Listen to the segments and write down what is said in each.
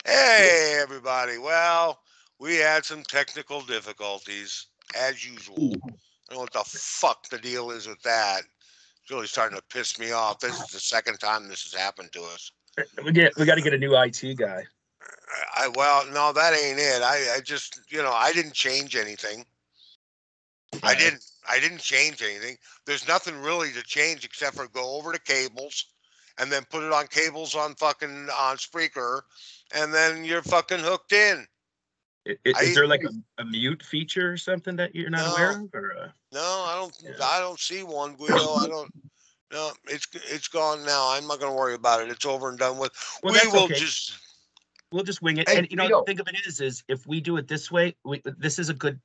Hey, everybody. Well, we had some technical difficulties, as usual. I don't know what the fuck the deal is with that. It's really starting to piss me off. This is the second time this has happened to us. We got to get a new IT guy. Well, no, that ain't it. I just, I didn't change anything. I Uh, didn't. I didn't change anything. There's nothing really to change except for go over to cables, and then put it on cables on fucking on Spreaker, and then you're fucking hooked in. is I there like a mute feature or something that you're not no. aware of? Or No, I don't. yeah. I don't see one, Guido. I don't. No, it's gone now. I'm not going to worry about it. It's over and done with. Well, We that's will okay. just. We'll just wing it. Hey, And Guido. think of it is if we do it this way, this is a good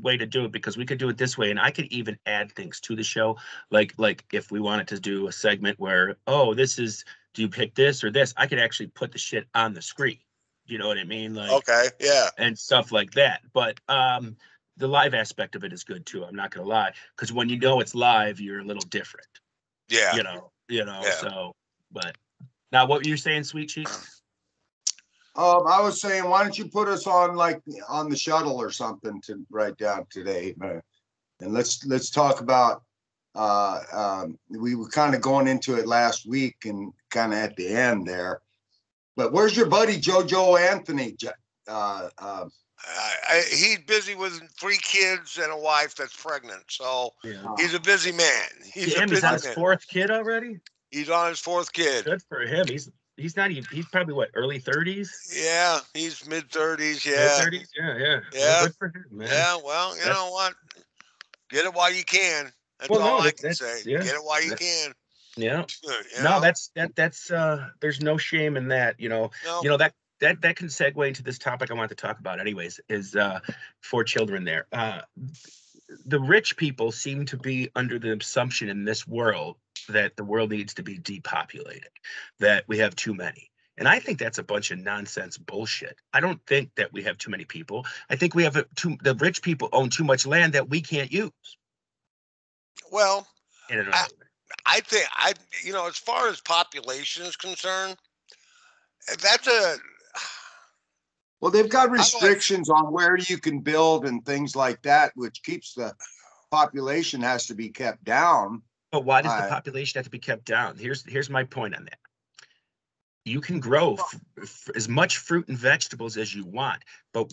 way to do it because we could do it this way, and I could even add things to the show, like if we wanted to do a segment where, oh, this is, do you pick this or this? I could actually put the shit on the screen. You know what I mean? Like, Okay. Yeah. and stuff like that. But the live aspect of it is good too. I'm not gonna lie, because when you know it's live, you're a little different. Yeah. Yeah. So, but now what were you saying, Sweet Cheeks? I was saying, why don't you put us on like on the shuttle or something to write down today, and let's talk about. We were kind of going into it last week and kind of at the end there. But where's your buddy JoJo Anthony? He's busy with 3 kids and a wife that's pregnant, so Yeah. he's a busy man. He's a Damn, he's busy on his man. fourth kid already. He's on his fourth kid. Good for him. He's not even. He's probably what, early 30s, Yeah, he's mid 30s. mid Yeah. 30s. Yeah. Well, Yeah. good for him, man. Yeah. Well, you That's know what? Get it while you can. That's well, all no, I can say. that's yeah, Get it while you that, can. yeah. You No, know. that's there's no shame in that. No. That can segue into this topic I want to talk about anyways, is for children there. The rich people seem to be under the assumption in this world that the world needs to be depopulated, that we have too many. And I think that's a bunch of nonsense bullshit. I don't think that we have too many people. I think we have the rich people own too much land that we can't use Well, in I, another way. I think as far as population is concerned, that's a. Well, they've got I don't like. restrictions on where you can build and things like that, which keeps the population has to be kept down. But why does the Uh, population have to be kept down? Here's my point on that. You can grow as much fruit and vegetables as you want, but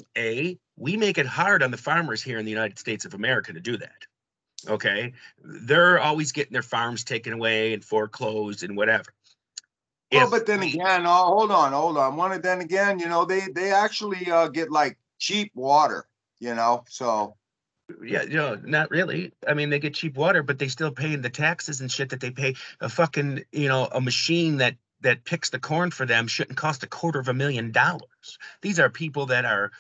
we make it hard on the farmers here in the United States of America to do that. Okay, they're always getting their farms taken away and foreclosed and whatever. well, but then again, hold on. One, then again, they actually get like cheap water, so. Yeah, not really. I mean, they get cheap water, but they still pay the taxes and shit that they pay. A fucking, a machine that picks the corn for them shouldn't cost $250,000. These are people that are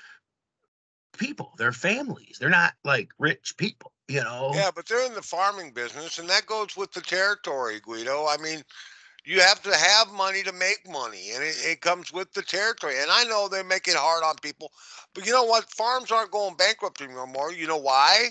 people. They're families. They're not like rich people. Yeah, but they're in the farming business, and that goes with the territory, Guido. I mean, you have to have money to make money, and it comes with the territory. And I know they make it hard on people, but you know what? Farms aren't going bankrupt anymore. You know why?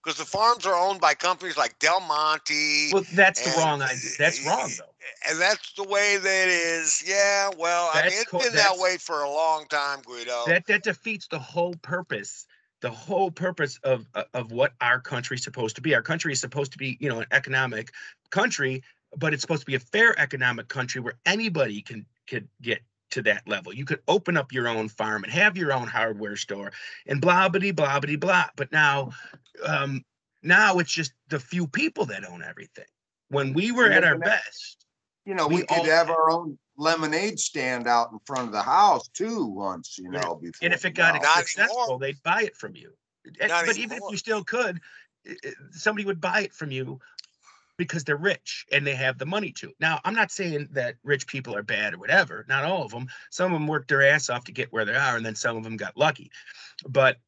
Because the farms are owned by companies like Del Monte, Well, that's the and wrong idea. That's wrong though. and that's the way that it is. Yeah, well, I mean, That's it's been that that's way for a long time, Guido. that defeats the whole purpose. The whole purpose of what our country is supposed to be. Our country is supposed to be, an economic country, but it's supposed to be a fair economic country where anybody could get to that level. You could open up your own farm and have your own hardware store and blah blah blah blah blah. But um, now it's just the few people that own everything. When we were And at then our best, we we could all have our own lemonade stand out in front of the house too once, before. and if it got Not successful, anymore. they'd buy it from you. Not But even if anymore. you still could, somebody would buy it from you because they're rich and they have the money to. Now, I'm not saying that rich people are bad or whatever. Not all of them. Some of them worked their ass off to get where they are, and then some of them got lucky. But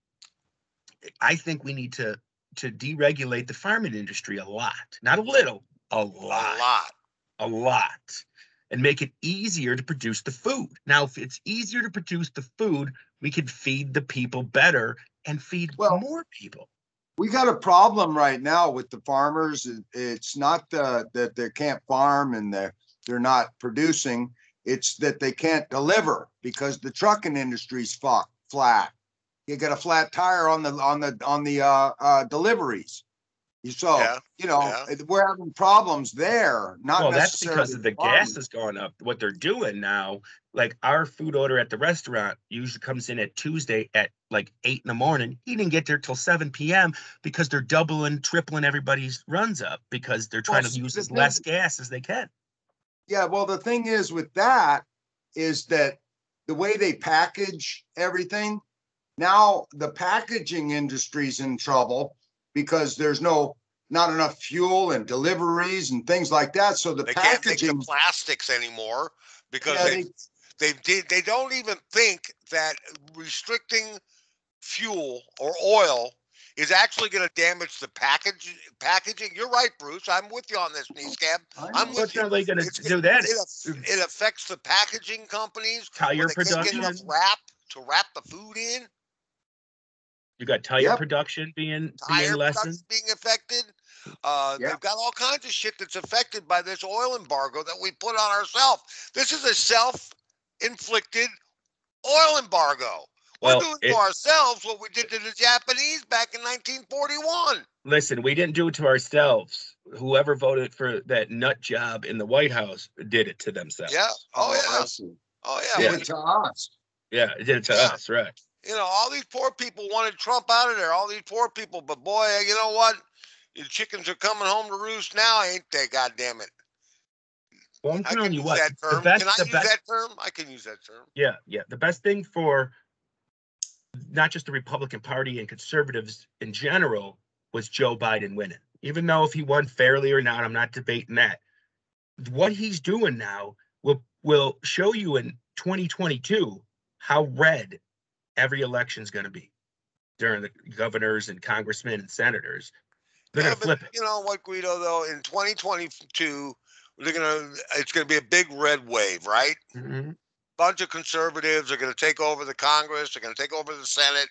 I think we need to deregulate the farming industry a lot, not a little, a A lot, lot. a lot, and make it easier to produce the food. Now, if it's easier to produce the food, we can feed the people better and feed Well, more people. we got a problem right now with the farmers. It's not that they can't farm and they're not producing. It's that they can't deliver because the trucking industry's flat. You get a flat tire on the deliveries. So, Yeah, yeah. we're having problems there, not Well, that's because necessarily of the gas farming. has gone up. What they're doing now, like our food order at the restaurant usually comes in at Tuesday at like 8 in the morning. He didn't get there till 7 p.m. because they're doubling, tripling everybody's runs up because they're Well, trying to use the as thing, less gas as they can. yeah, well, the thing is with that is that the way they package everything, now the packaging industry's in trouble because there's not enough fuel and deliveries and things like that. So the They can't make the packaging, plastics anymore because yeah, they don't even think that restricting fuel or oil is actually going to damage the packaging. You're right, Bruce. I'm with you on this, Kneescab. I I'm know. Well, with it's you. not really going to It's do that. it affects the packaging companies when Tire they can't get enough production, wrap to wrap the food in. you got tire Yep, production being Tire production lessened. being affected. yep. They've got all kinds of shit that's affected by this oil embargo that we put on ourselves. This is a self-inflicted oil embargo. We're Well, doing to it ourselves what we did to the Japanese back in 1941. listen, we didn't do it to ourselves. Whoever voted for that nut job in the White House did it to Yeah. themselves. Oh Oh, I yeah. see. Oh yeah. Did Yeah, When it to us. yeah, it did it to yeah. us, right? All these poor people wanted Trump out of there. All these poor people, but boy, you know what? The chickens are coming home to roost now, ain't they? God damn it! Well, I'm I can telling you use what, that the term. Can best, I the use best, that term? I can use that term. yeah, yeah, the best thing for not just the Republican Party and conservatives in general was Joe Biden winning. Even though if he won fairly or not, I'm not debating that. What he's doing now will show you in 2022 how red every election is going to be during the governors and congressmen and senators. They're Yeah, going to but flip it. you know what, Guido? Though in 2022, it's gonna be a big red wave, right? Mhm. Bunch of conservatives are gonna take over the Congress. They're gonna take over the Senate,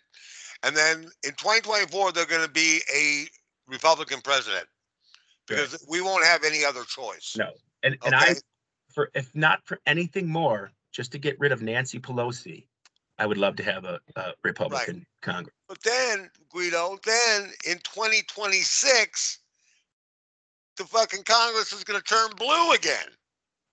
and then in 2024, they're gonna be a Republican president Right. because we won't have any other choice. No. And I, Okay, for if not for anything more, just to get rid of Nancy Pelosi, I would love to have a right. Republican Congress. But then, Guido, then in 2026, the fucking Congress is gonna turn blue again.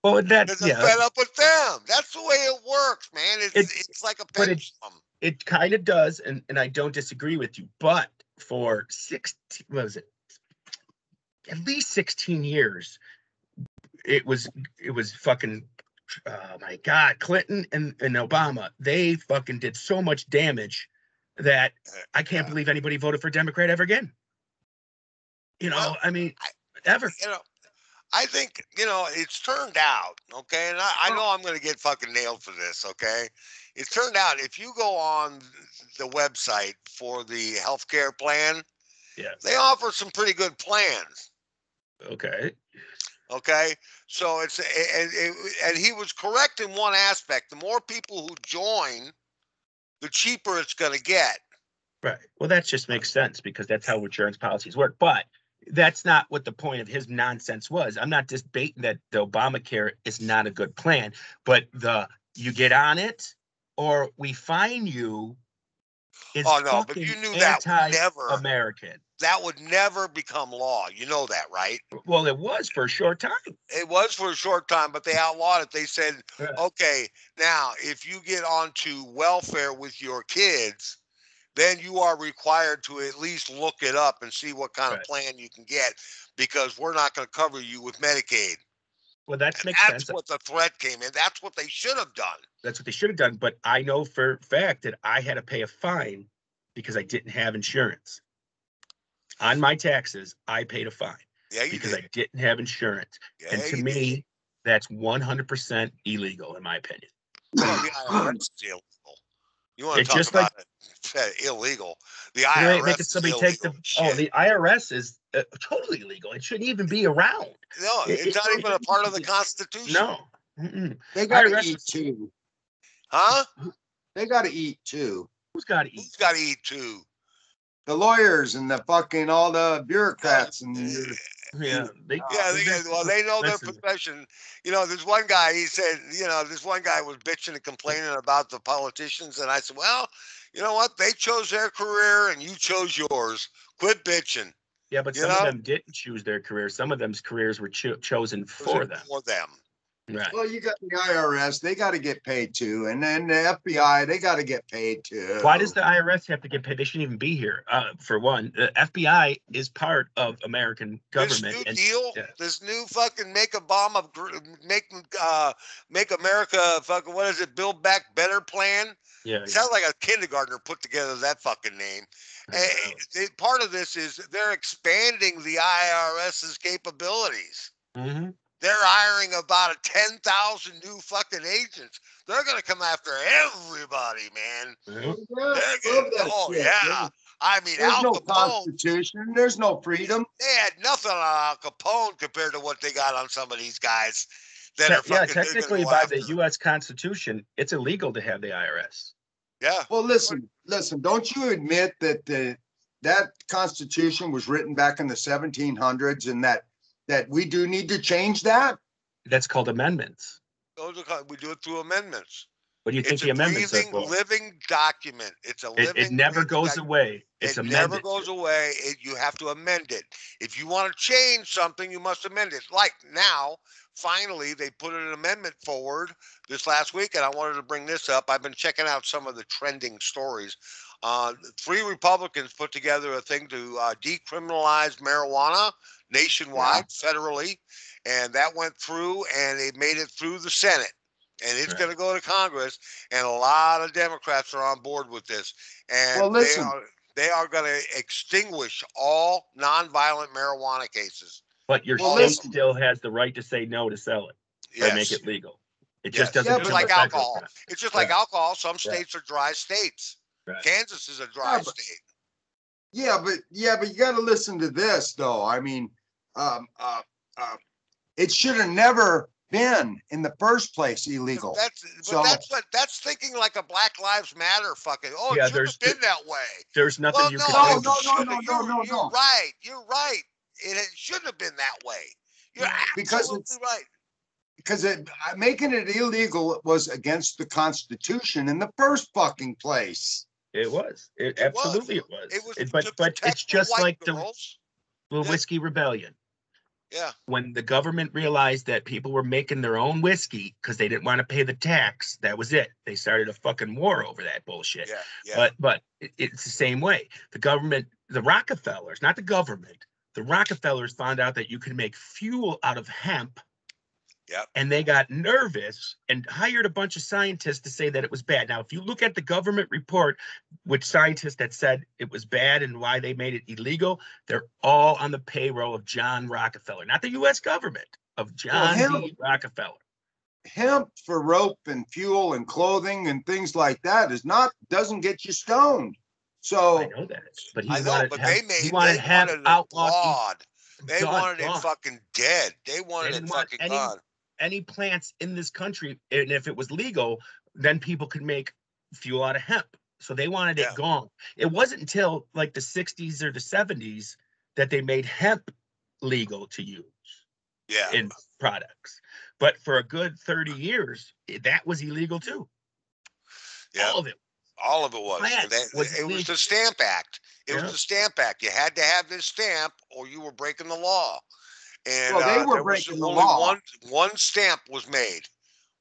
Well, that Because they're yeah, fed up with them. That's the way it works, man. it It's like a but it pendulum. it kind of does, and I don't disagree with you. But for 16, what was it? At least 16 years, it was it was fucking oh my god, Clinton and Obama, they fucking did so much damage that I can't Yeah. believe anybody voted for Democrat ever again. Well, I mean, I, ever. you know, I think it's turned out. Okay, and I Well, know I'm going to get fucking nailed for this. Okay, it's turned out if you go on the website for the healthcare plan, Yes. they offer some pretty good plans. Okay. Okay, so and he was correct in one aspect. The more people who join, the cheaper it's going to get. Right. Well, that just makes sense because that's how insurance policies work. But that's not what the point of his nonsense was. I'm not just baiting that the Obamacare is not a good plan, but the you get on it or we fine you is Oh no, but you fucking knew anti-American. that would never become law. You know that, right? Well, it was for a short time. It was for a short time, but they outlawed it. They said, Right. okay, now if you get onto welfare with your kids, then you are required to at least look it up and see what kind of Right. plan you can get because we're not going to cover you with Medicaid. Well, that And makes that's sense. what the threat came in. That's what they should have done. That's what they should have done. But I know for a fact that I had to pay a fine because I didn't have insurance. On my taxes, I paid a fine Yeah, you because did. I didn't have insurance. And Yeah, to you did. me, that's 100% illegal, in my opinion. Well, the IRS is illegal. You want It's to talk just like about it illegal? The making IRS is somebody take illegal the, oh, shit. the IRS is totally illegal. It shouldn't even be around. No, it's It not really even a part of the is. Constitution. No. Mm-mm. they got to IRS eat is, too. Huh? They got to eat too. who's got to eat? Who's got to eat too? The lawyers and the fucking all the No, bureaucrats and your Yeah, Yeah, well, they know their listen. profession. This one guy, he said, this one guy was bitching and complaining about the politicians. And I said, well, you know what? They chose their career and you chose yours. Quit bitching. Yeah, but You some of know, them didn't choose their career. Some of them's careers were chosen it was for them. for them. Right. Well, you got the IRS, they got to get paid too. And then the FBI, they got to get paid too. Why does the IRS have to get paid? They shouldn't even be here. For one, the FBI is part of American government. This new And deal, yeah, this new fucking make America fucking, what is it? Build Back Better plan. yeah, Sounds like a kindergartner put together that fucking name. Part of this is they're expanding the IRS's capabilities. Mm-hmm. They're hiring about 10,000 new fucking agents. They're gonna come after everybody, man. Yeah. Yeah, love that Oh shit. yeah. I mean, There's Al no Capone. constitution. There's no freedom. They had nothing on Al Capone compared to what they got on some of these guys that are Yeah, fucking. They're gonna technically go by after. the U.S. Constitution, it's illegal to have the IRS. Yeah. Well, listen. Don't you admit that that Constitution was written back in the 1700s, and that we do need to change that? That's called amendments. We do it through amendments. What do you think It's the a amendments are breathing, for? living document. It's a living. It never breathing goes document. away. It's It amended. never goes away. You have to amend it. If you want to change something, you must amend it. Like now, finally, they put an amendment forward this last week, and I wanted to bring this up. I've been checking out some of the trending stories. 3 Republicans put together a thing to decriminalize marijuana nationwide, federally, and that went through, and they made it through the Senate. And it's going to go to Congress, and a lot of Democrats are on board with this. And Well, listen. they are going to extinguish all nonviolent marijuana cases. But your Well, state listen. still has the right to say no to sell it or make Yes. it legal. It Yes. just doesn't Yeah, Just become like a federal alcohol. crime. It's just like Right. alcohol. Some Yeah. states are dry states. Right. Kansas is a dry but state. Yeah, but you got to listen to this though. I mean, it should have never been in the first place illegal. That's thinking like a Black Lives Matter fucking. Oh, Yeah, it shouldn't have been that way. There's nothing Well, you no, can it do. shouldn't. No. You're right. You're right. It shouldn't have been that way. You're Because absolutely right. because making it illegal was against the Constitution in the first fucking place. It was. It Absolutely was. it was. It was But to it's protect the just white like girls. the whiskey rebellion. Yeah. When the government realized that people were making their own whiskey because they didn't want to pay the tax, that was it. They started a fucking war over that bullshit. Yeah. But it's the same way. The government, the Rockefellers, not the government, the Rockefellers found out that you could make fuel out of hemp. Yep. And they got nervous and hired a bunch of scientists to say that it was bad. Now, if you look at the government report, which scientists that said it was bad and why they made it illegal, they're all on the payroll of John Rockefeller, not the U.S. government, of John D. Rockefeller. Hemp for rope and fuel and clothing and things like that doesn't get you stoned. So I know that, but they wanted it outlawed. They wanted it fucking dead. They wanted it fucking gone. Any plants in this country, and if it was legal, then people could make fuel out of hemp. So they wanted it gone. It wasn't until like the 60s or the 70s that they made hemp legal to use in products. But for a good 30 years, that was illegal too. Yeah. All of it was. It was the Stamp Act. It was the Stamp Act. You had to have this stamp or you were breaking the law. And they were breaking the law. One stamp was made.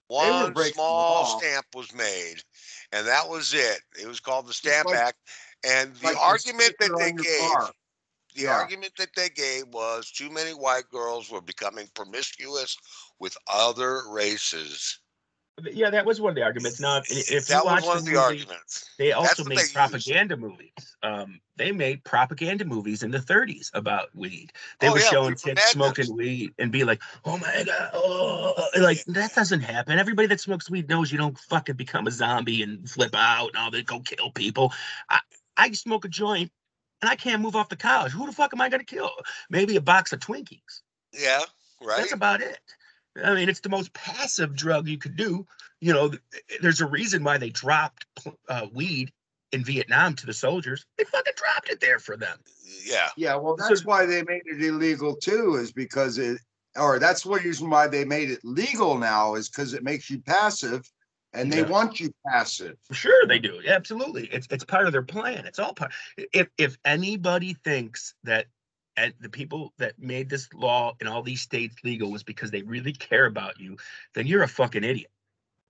One small stamp was made. And that was it. It was called the Stamp Act. And the argument that they gave, argument that they gave was too many white girls were becoming promiscuous with other races. Yeah, that was one of the arguments. Now, if that you watch was one of the arguments, they also made propaganda movies. They made propaganda movies in the 30s about weed. They were showing kids smoking weed and be like, "Oh my god!" That doesn't happen. Everybody that smokes weed knows you don't fucking become a zombie and flip out and all that, go kill people. I smoke a joint and I can't move off the couch. Who the fuck am I gonna kill? Maybe a box of Twinkies. Yeah, right. That's about it. I mean, it's the most passive drug you could do. You know, there's a reason why they dropped weed in Vietnam to the soldiers. They fucking dropped it there for them. Yeah. Yeah, well, So- that's why they made it illegal too, is because that's one reason why they made it legal now, is because it makes you passive, and they Yeah. want you passive. Sure, they do. Absolutely, it's part of their plan. It's all part. If anybody thinks that and the people that made this law in all these states legal was because they really care about you, then you're a fucking idiot.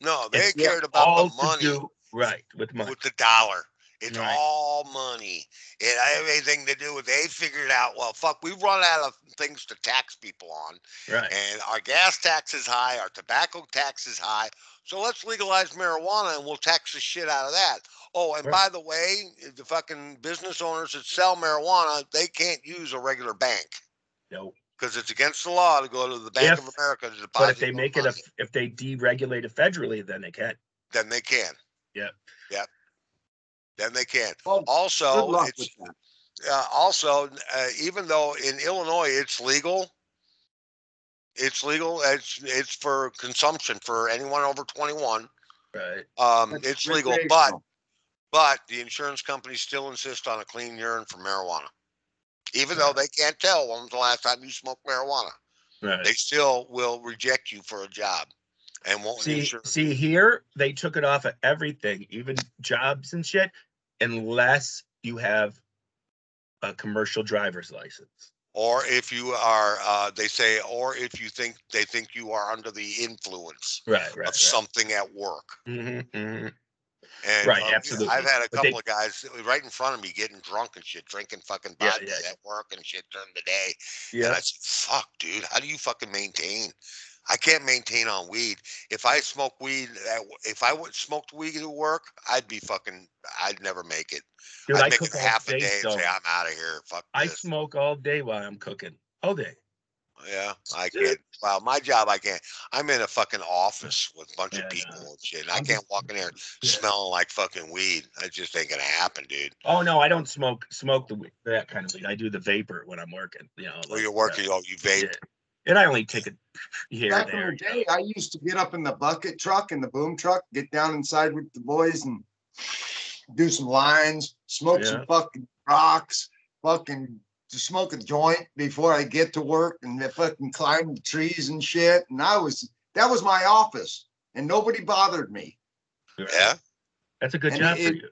No, they It's cared about the all to money do right with money. with the dollar. It's Right. all money. It had anything to do with they figured out, well, fuck, we've run out of things to tax people on. Right. And our gas tax is high, our tobacco tax is high. So let's legalize marijuana and we'll tax the shit out of that. Oh, and Right. by the way, the fucking business owners that sell marijuana, they can't use a regular bank No. because it's against the law to go to the Bank of America to deposit But if they your make it money. if they deregulate it federally, then they can. Then they can. Yeah. Yep. Then they can. Well, good Also, luck it's with that. even though in Illinois it's legal, it's for consumption for anyone over 21. Right. It's legal, but Recreational. the insurance companies still insist on a clean urine for marijuana, even Yeah. though they can't tell when was the last time you smoked marijuana. Right. They still will reject you for a job and won't insure. See here, they took it off of everything, even jobs and shit, unless you have a commercial driver's license. Or if you are, they say, or if they think you are under the influence Right. of something at work. Mm-hmm. And Right, absolutely. I've had a But they- couple of guys right in front of me getting drunk and shit, drinking fucking Yeah, vodka yeah. at work and shit during the day. And Yeah. I said, fuck, dude, how do you fucking maintain? I can't maintain on weed. If I smoke weed, if I would smoked weed at work, I'd never make it. Dude, I'd I make it cook all half a day day and say, still. I'm out of here. Fuck I this. smoke all day while I'm cooking. All day. Yeah, I can't. Well, my job, I can't. I'm in a fucking office with a bunch of Yeah, people no. and shit. And I I'm can't just- walk in there Yeah. smelling like fucking weed. That just ain't gonna happen, dude. Oh no, I don't smoke the weed, that kind of weed. I do the vapor when I'm working. Well, you're working, you vape. Yeah. And I only take it here Back and there. in the day, I used to get up in the bucket truck and the boom truck, get down inside with the boys and do some lines, smoke some fucking rocks, fucking just smoke a joint before I get to work, and fucking climb the trees and shit. And that was my office, and nobody bothered me. Yeah, that's a good And job for you.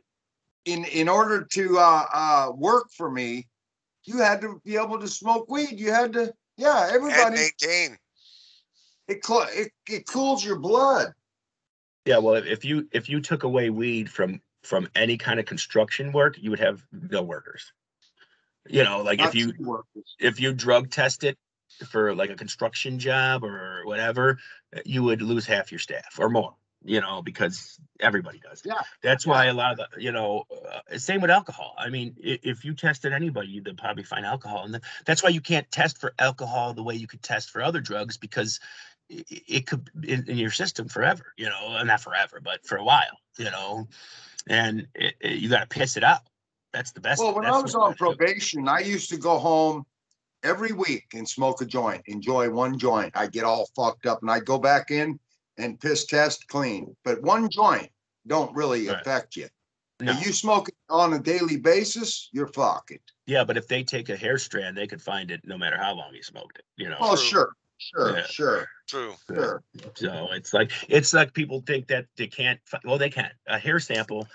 In order to work for me, you had to be able to smoke weed. You had to, and everybody. maintain. It cools your blood. Yeah, well, if you took away weed from any kind of construction work, you would have no workers. Like Not if you drug test it for like a construction job or whatever, you would lose half your staff or more. Because everybody does. Yeah. That's why a lot of the, same with alcohol. I mean, if you tested anybody, they'd probably find alcohol, and that's why you can't test for alcohol the way you could test for other drugs, because it could in your system forever. Not forever, but for a while. And you got to piss it out. That's the best. Well, when that's I was on probation, I used to go home every week and smoke a joint, enjoy one joint. I'd get all fucked up and I'd go back in and piss test clean. But one joint don't really affect you. No. If you smoke it on a daily basis, you're fucking. Yeah, but if they take a hair strand, they could find it no matter how long you smoked it. Oh, True. sure. True. Sure. So it's like people think that they can't. Well, they can. A hair sample,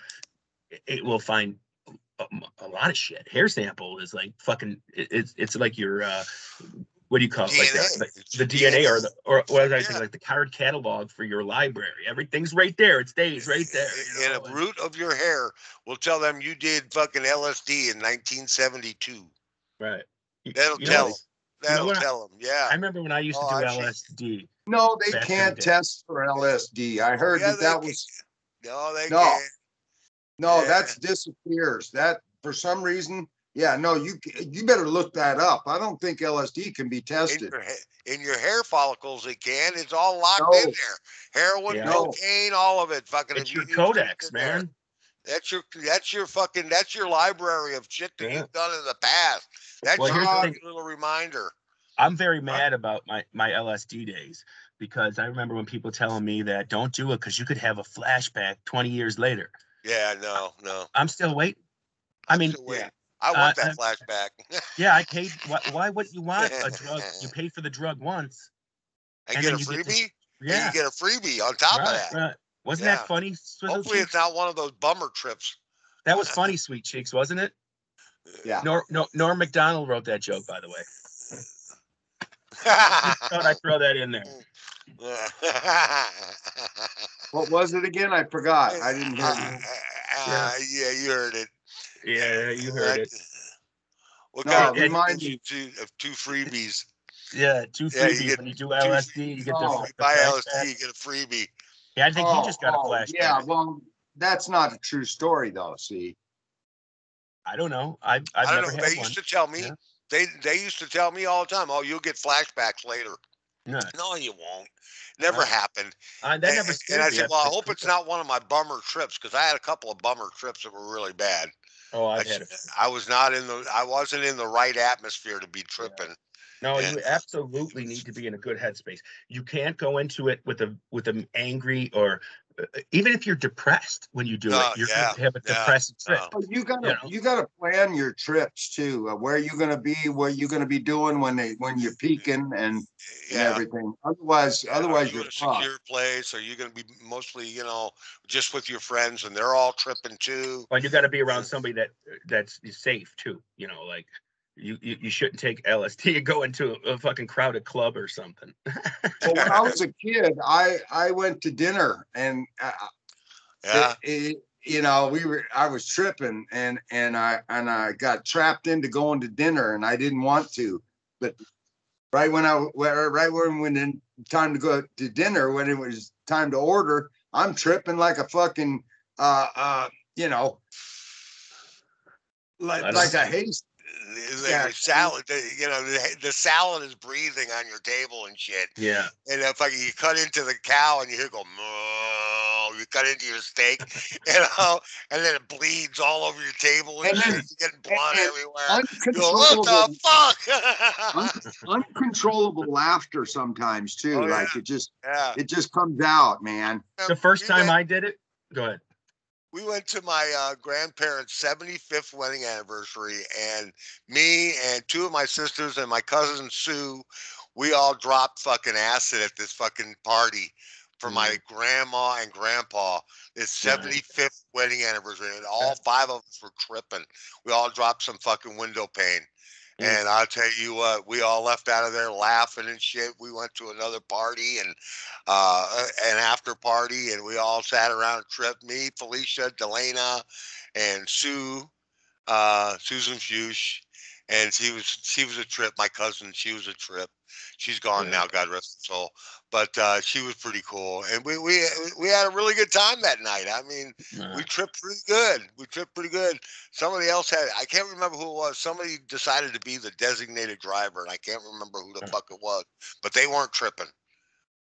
it will find a lot of shit. Hair sample is like fucking. It's like your what do you call it? DNA. Like the DNA or what was I thinking? Like the card catalog for your library. Everything's right there. It stays right there. And a root of your hair will tell them you did fucking LSD in 1972. Right. That'll tell them. That'll tell them. Yeah. I remember when I used to do LSD. No, they can't test for LSD. I heard that was. No, they can't. No, that disappears. That for some reason. Yeah, no, you better look that up. I don't think LSD can be tested. In your hair follicles, it can. It's all locked in there. Heroin, cocaine, all of it. Fucking. It's your codex, man. That's your library of shit that you've done in the past. That's your little reminder. I'm very mad about my LSD days, because I remember when people telling me that don't do it because you could have a flashback 20 years later. Yeah, no. I'm still waiting. I I'm mean, still Yeah. waiting. I uh, want that flashback. yeah, I paid. Why wouldn't you want a drug? You paid for the drug once, And and get then a you get to, freebie? And you yeah, get a freebie on top of right, that. right. Wasn't that Yeah. funny, Swizzle Hopefully it's Cheeks? not one of those bummer trips. That was funny, Sweet Cheeks, wasn't it? Yeah. Norm Macdonald wrote that joke, by the way. Just thought I'd throw that in there. What was it again? I forgot. I didn't hear you. Yeah, you heard it. Yeah, you heard Uh, it. what kind No, of remind you me. of two freebies? Yeah, two Yeah, you freebies get when you do two. LSD. You get Oh, You the buy LSD, flashback. you get a freebie. Yeah, I think he just got a flashback. yeah. Well, that's not a true story, though. See, I don't know. I've I don't never know. They had used one. to tell me. Yeah, They used to tell me all the time. Oh, you'll get flashbacks later. no, No, you won't. Never happened. that And, never and I scared me. said, well, I hope it's not one of my bummer trips because I had a couple of bummer trips that were really bad. Oh, I, I've s- had a few. I was not in the. I wasn't in the right atmosphere to be Yeah. tripping. No, And you absolutely need to be in a good headspace. You can't go into it with an angry or even if you're depressed when you do it, you're going yeah, to have a yeah. depressive trip. oh, you You gotta know, you gotta plan your trips too. Where you gonna be, what you gonna be doing when you're peaking and Yeah. everything. Otherwise, Yeah, are you you're in a fucked. secure place? Are you going to be mostly, just with your friends and they're all tripping too? and you got to be around Uh, somebody that's safe too. Like you shouldn't take LSD and go into a fucking crowded club or something. Well, when I was a kid, I went to dinner and yeah. I was tripping and I got trapped into going to dinner and I didn't want to, but right when time to go to dinner, when it was time to order, I'm tripping like a fucking uh uh you know I don't like know. a haystack. The salad, the salad is breathing on your table and shit. Yeah. And if you cut into the cow and you hear it go, moo, you cut into your steak, and then it bleeds all over your table and And shit. then You're getting blood and everywhere. You go, what uncontrollable the fuck? uncontrollable laughter sometimes too. Oh yeah, Like yeah. it just comes out, man. The first We time went I did it, go ahead. we went to my grandparents' 75th wedding anniversary, and me and two of my sisters and my cousin Sue, we all dropped fucking acid at this fucking party for my grandma and grandpa. This Nice. 75th wedding anniversary, and all five of us were tripping. We all dropped some fucking window pane. Mm. And I'll tell you what, we all left out of there laughing and shit. We went to another party and an after party, and we all sat around and tripped. Me, Felicia, Delana, and Sue, Susan Fuchs, and she was a trip. My cousin, she was a trip. She's gone Yeah. now, God rest her soul. But she was pretty cool, and we had a really good time that night. I mean, we Uh, tripped pretty good. We tripped pretty good. Somebody else had, I can't remember who it was. Somebody decided to be the designated driver, and I can't remember who the fuck it was. But they weren't tripping.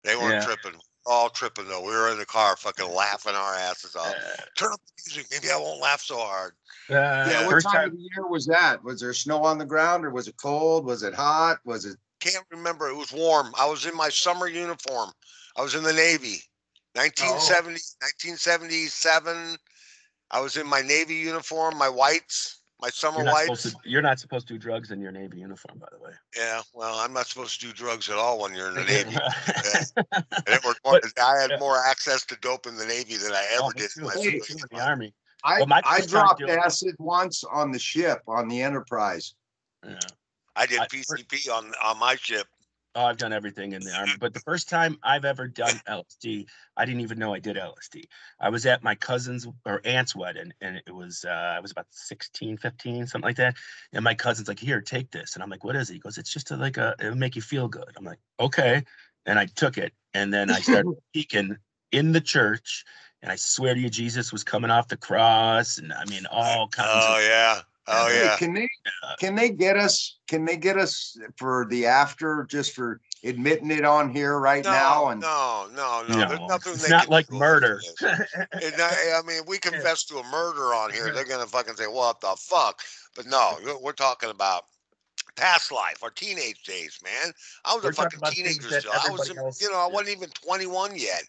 They weren't yeah. tripping. All tripping though. We were in the car, fucking laughing our asses off. Turn up the music. Maybe I won't laugh so hard. Yeah, Yeah, what First time of time. the year was that? Was there snow on the ground or was it cold? Was it hot? Was it can't remember. It was warm. I was in my summer uniform. I was in the Navy. oh 1977. I was in my Navy uniform, my whites, my summer whites. You're not supposed to do drugs in your Navy uniform, by the way. Yeah, well, I'm not supposed to do drugs at all when you're in the Navy. Yeah. But I had yeah. more access to dope in the Navy than I Oh, ever me did in too. my Me hey, too in civilian the life. army. Well, my I first time dropped doing acid once on the ship on the Enterprise. yeah. I did I, PCP on my ship. Oh, I've done everything in the army, but the first time I've ever done LSD, I didn't even know I did LSD. I was at my cousin's or aunt's wedding, and it was I was about 16, 15, something like that. And my cousin's like, "Here, take this," and I'm like, "What is it?" He goes, "It's just it'll make you feel good." I'm like, "Okay," and I took it, and then I started speaking in the church, and I swear to you, Jesus was coming off the cross, and I mean all kinds of Oh yeah. Oh Hey, yeah. can they get us for the after just for admitting it on here right now? No, And no, no, no. There's no, nothing it's they not can like do after murder. this. I mean, we confess to a murder on here. They're gonna fucking say, "What the fuck?" But no, we're talking about past life, our teenage days, man. I was a We're talking fucking about things teenager that still. I was, everybody else. I Yeah. wasn't even 21 yet.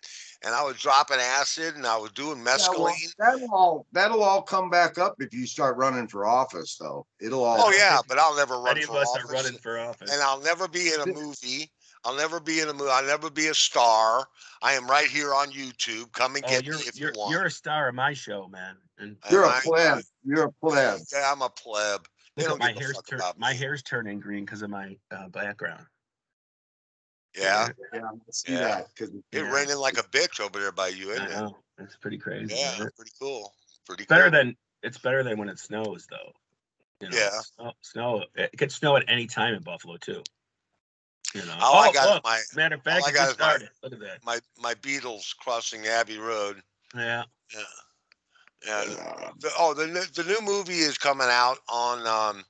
and I was dropping acid, and I was doing Yeah, well, mescaline. that'll all come back up if you start running for office, though. It'll I Oh all. don't yeah, think but I'll never run any of for us are office, running for and office. I'll never be in a movie. I'll never be in a movie. I'll never be a star. I am right here on YouTube. Come and Oh, get me if you you're want. a star of my show, man. And Am You're a I? pleb. You're a pleb. Yeah, I'm a pleb. They look at don't give a fuck about my me. hair's turning green because of my background. Yeah, Yeah, Yeah, I see yeah. that because It's yeah, raining like a bitch over there by you, I isn't it? know. It's pretty crazy, Yeah, isn't it? pretty cool. Pretty Better cool. than it's better than when it snows, though. Yeah. Snow. It could snow at any time in Buffalo too. All I Oh, got is look. my Matter of all fact, I it got just is my started. Look at that. my Beatles crossing Abbey Road. Yeah, Yeah. Yeah. uh, The new movie is coming out on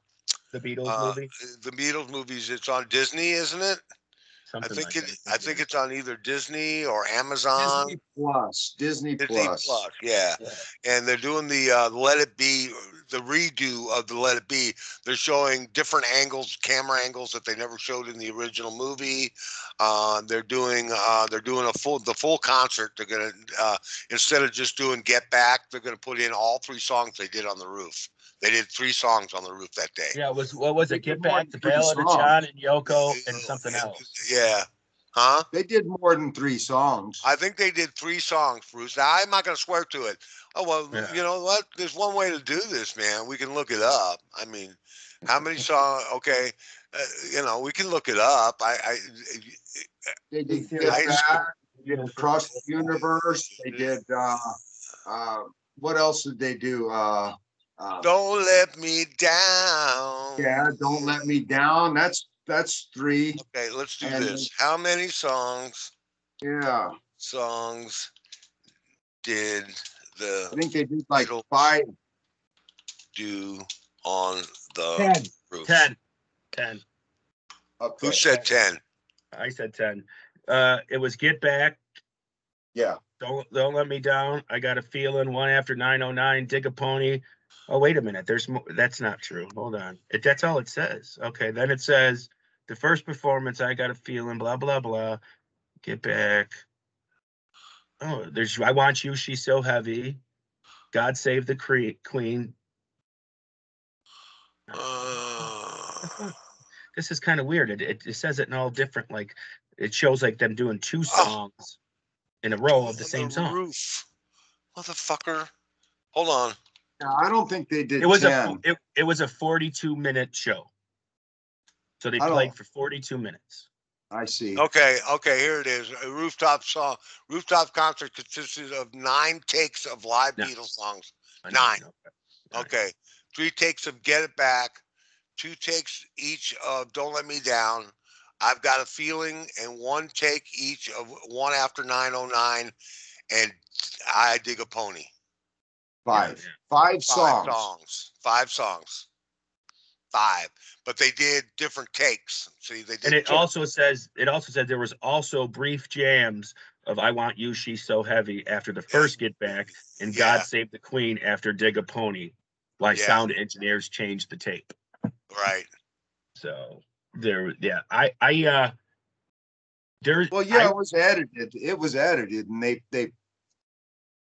the Beatles uh movie, the Beatles movies. It's on Disney, isn't it? something like that. I think Yeah, it's on either Disney or Amazon. Disney Plus. Disney Disney Plus. Plus, yeah, yeah. and they're doing the Let It Be, the redo of the Let It Be. They're showing different angles, camera angles that they never showed in the original movie. They're doing the full concert. They're gonna instead of just doing Get Back, they're gonna put in all three songs they did on the roof. They did three songs on the roof that day. Yeah, it was what was They it? did Get more Back, than the three Ballad of songs. John and Yoko, and something else. Yeah, huh? They did more than three songs. I think they did three songs, Bruce. Now, I'm not going to swear to it. Oh, well, Yeah. you know what? There's one way to do this, man. We can look it up. I mean, how many songs? Okay. We can look it up. They Let's did see Get what I, Back. They did Beatles Across the Universe. They did. Uh, what else did they do? don't let me down. Yeah, Don't Let Me Down. That's three. Okay, let's do And this. How many yeah, songs did the I think they did like Beatles five, do on the 10. roof? 10, 10. Who Okay. said 10? I said 10. It was Get Back, Yeah. Don't Let Me Down. I Got a Feeling. One After 909. Dig a Pony. Oh, wait a minute. There's more. That's not true. Hold on. That's all it says. Okay. Then it says the first performance. I Got a Feeling. Blah blah blah. Get Back. Oh, there's I Want You. She's So Heavy. God Save the Queen. Uh, This is kind of weird. It says it in all different. Like it shows like them doing two oh, songs in a do row of the on the same song. roof. Motherfucker. Hold on. Yeah, I don't think they It did was 10. it was a 42-minute show. So they I don't. played for 42 minutes. I see. Okay, here it is. A rooftop song. Rooftop concert consisted of 9 takes of live No, Beatles songs. a Nine. nine. Okay. Nine. Okay. 3 takes of Get It Back. 2 takes each of Don't Let Me Down. I've Got a Feeling, and 1 take each of One After 909 and I Dig a Pony. Yeah, Five. Five Five songs. songs. 5 songs. Five. But they did different takes. See, they and did. it also said there was also brief jams of I Want You, She's So Heavy after the Yeah. first Get Back and Yeah. God Save the Queen after Dig a Pony. Why Yeah. sound engineers changed the tape. Right. So there, yeah, I there, Well, yeah, I it was edited. It was edited, and they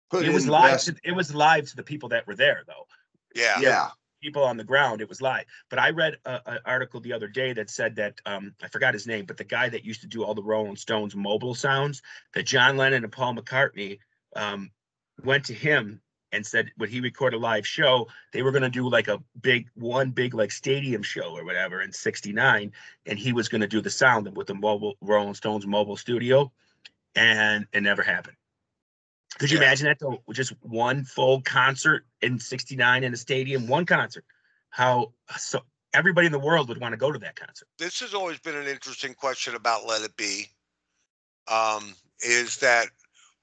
put it in was the live. best. It was live to the people that were there, though. Yeah. Yeah. People on the ground, it was live. But I read an article the other day that said that I forgot his name, but the guy that used to do all the Rolling Stones mobile sounds, that John Lennon and Paul McCartney went to him and said when he recorded a live show, they were going to do like a big like stadium show or whatever in '69, and he was going to do the sound with the mobile Rolling Stones mobile studio, and it never happened. Could you Yeah. imagine that though? Just one full concert in '69 in a stadium, one concert. How so everybody in the world would want to go to that concert. This has always been an interesting question about Let It Be. Is that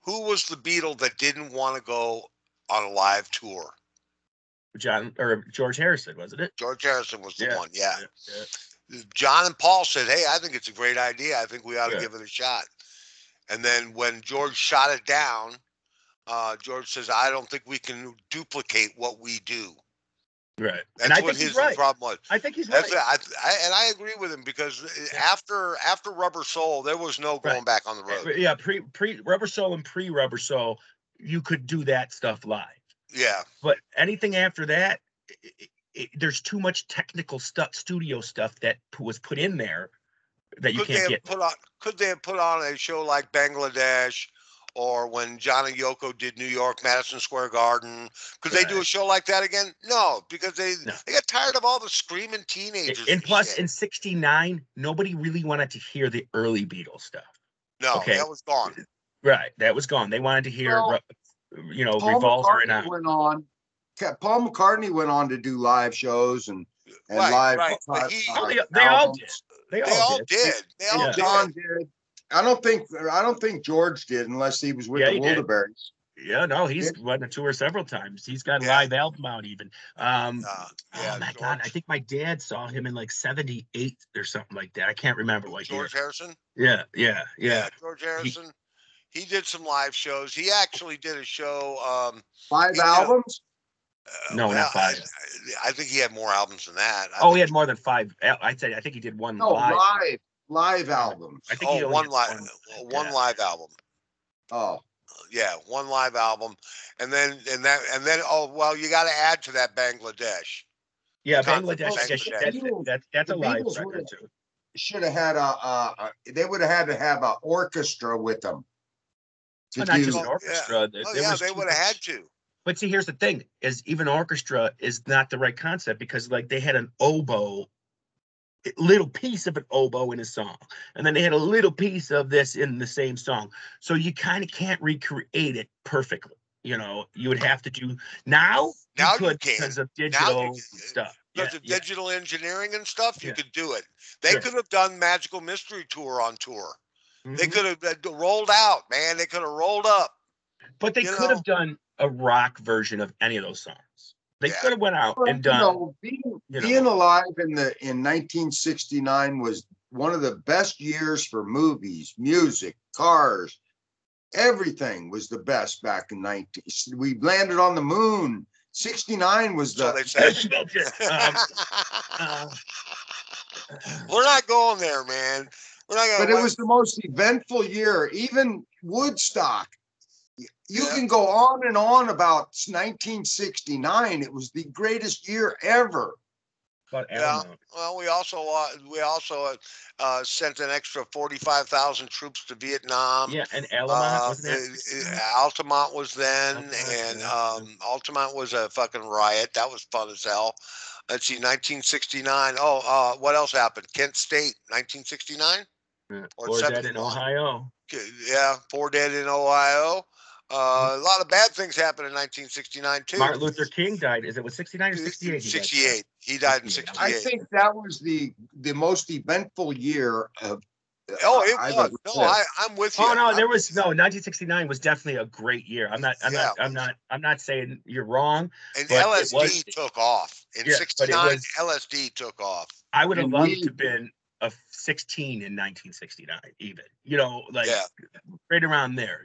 who was the Beatle that didn't want to go on a live tour? John or George Harrison, wasn't it? George Harrison was the Yeah. one. Yeah. Yeah. John and Paul said, "Hey, I think it's a great idea. I think we ought to Yeah. give it a shot." And then when George shot it down, George says, "I don't think we can duplicate what we do." Right. And That's I what think he's his right. problem was. I think he's That's right. and I agree with him because Yeah. after Rubber Soul, there was no Right. going back on the road. Yeah. Pre Rubber Soul and pre Rubber Soul, you could do that stuff live. Yeah. But anything after that, there's too much technical stuff, studio stuff that was put in there that you Could they can't have get. put on a show like Bangladesh, or when John and Yoko did New York, Madison Square Garden? Could they do a Right. show like that again? No, because No. they got tired of all the screaming teenagers And and plus, shit. in '69, nobody really wanted to hear the early Beatles stuff. No, Okay. that was gone. Right. That was gone. They wanted to hear, Well, Paul Revolver and McCartney went on. Paul McCartney went on to do live shows and Right, live right. But oh, they all did. albums. They they all all did. did. They all And Yeah. John did. did. I don't think George did unless he was with Yeah, the he did. Wildeberries. Yeah, no, he's Did- went on tour several times. He's got a Yeah. live album out even. Oh Yeah, my God, I think my dad saw him in like '78 or something like that. I can't remember what year. George Harrison. Yeah. George Harrison. He did some live shows. He actually did a show. 5 he did albums. No, well, not 5. I think he had more albums than that. He had more than 5. I think he did one No, live albums. I think he only one had live, one Yeah. live album. Oh, Yeah, one live album, and then oh well, you got to add to that Bangladesh. Yeah, Concert in Bangladesh. That's a The live Beatles record too. should have had they would have had to have an orchestra with them to Not do. just an orchestra. They would have had to. But see, here's the thing: is even orchestra is not the right concept because like they had an oboe, little piece of an oboe in a song, and then they had a little piece of this in the same song. So you kind of can't recreate it perfectly. You would have to do now. Now you could can. because of Now digital stuff. Because of digital engineering and stuff, you Yeah. could do it. They Sure. could have done Magical Mystery Tour on tour. They Mhm. could have rolled out, man. They could have rolled up. But they could have done a rock version of any of those songs. They could have went out and done. Being alive in 1969 was one of the best years for movies, music, cars. Everything was the best back in 19. We landed on the moon. 69 was So the. they said. We're not going there, man. We're not going. But it was the most eventful year. Even Woodstock. You Yeah. can go on and on about 1969. It was the greatest year ever. But Yeah. Well, we also sent an extra 45,000 troops to Vietnam. Yeah, and Altamont wasn't that? Altamont was then, Altamont, and yeah. Altamont was a fucking riot. That was fun as hell. Let's see, 1969. Oh, what else happened? Kent State, 1969, or Or dead in 71. Ohio. Yeah, 4 dead in Ohio. A lot of bad things happened in 1969 too. Martin Luther King died. Is it was 69 or 68? 68. He died in 68. I think that was the most eventful year of. Oh, it was. No, I'm with you. Oh no, there was no 1969 was definitely a great year. I'm not saying you're wrong. And but LSD took off. In 69, LSD took off. I would have loved to have been a 16 in 1969, even. Right around there,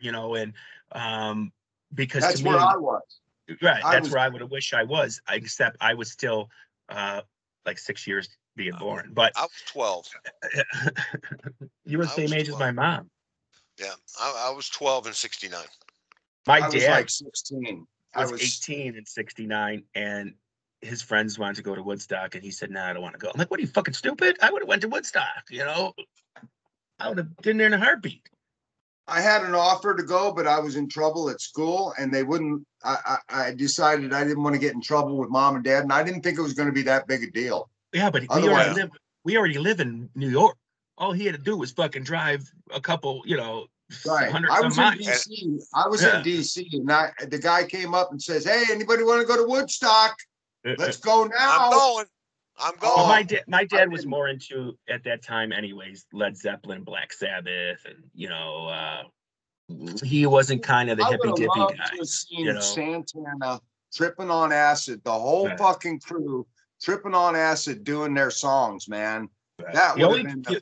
and because that's to me, where I was. Right, that's where I would have wished I was, except I was still like 6 years being born. But I was 12. You were the same age 12. as my mom. Yeah, I was 12 in 69. I was like 16. I was 18 in 69, and his friends wanted to go to Woodstock, and he said, "No, I don't want to go." I'm like, "What are you, fucking stupid? I would have went to Woodstock, I would have been there in a heartbeat." I had an offer to go, but I was in trouble at school, and they wouldn't. I decided I didn't want to get in trouble with mom and dad, and I didn't think it was going to be that big a deal. Yeah, but we already live in New York. All he had to do was fucking drive a couple, Right. I was in DC. I was in DC, and the guy came up and says, "Hey, anybody want to go to Woodstock? Let's go now." I'm going. Well, my dad was more into, at that time anyways, Led Zeppelin, Black Sabbath, and he wasn't kind of the hippy dippy guy. To seen Santana tripping on acid, the whole fucking crew tripping on acid doing their songs, man. Right. That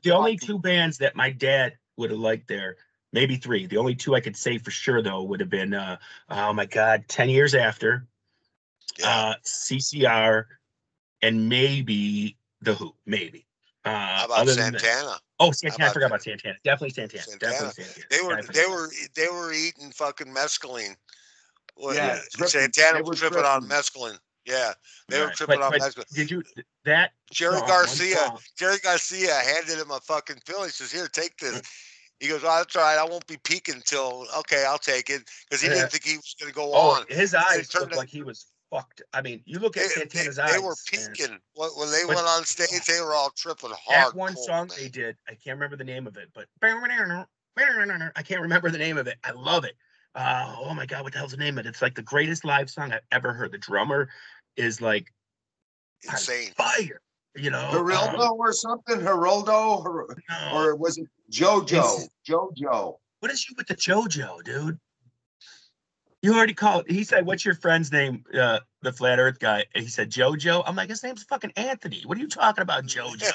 the only two bands that my dad would have liked there, maybe 3. The only 2 I could say for sure though would have been oh my God, 10 years after. CCR and maybe the Who, maybe. How about Other than that, Santana? oh, How Santana, I about forgot about Santana. Definitely Santana. Definitely Santana? Santana. They were Definitely they Santana. were they were eating fucking mescaline. Well, Yeah, Yeah, tripping. Santana They was were tripping on tripping. mescaline. Yeah, they were right. tripping on But mescaline. did you that Jerry song? One Garcia, song. Jerry Garcia handed him a fucking pill. He says, "Here, take this." He goes, "Oh, that's all right. I won't be peaking until okay. I'll take it," because he Uh, didn't think he was going to go oh, on. his And it eyes turned looked out like he was fucked. I mean, you look they, at Santana's they were eyes, man. peaking when they But went on stage. They were all tripping that one hardcore, song man. they did, I can't remember the name of it, but I can't remember the name of it. I love it. Oh my God, what the hell's the name of it? It's like the greatest live song I've ever heard. The drummer is like on Insane. fire, you know. Geraldo or something? Geraldo? No, Or was it JoJo? it's JoJo. what is you with the JoJo, dude? You already called. He said, "What's your friend's name?" The flat Earth guy. And he said, "JoJo." I'm like, his name's fucking Anthony. What are you talking about, JoJo?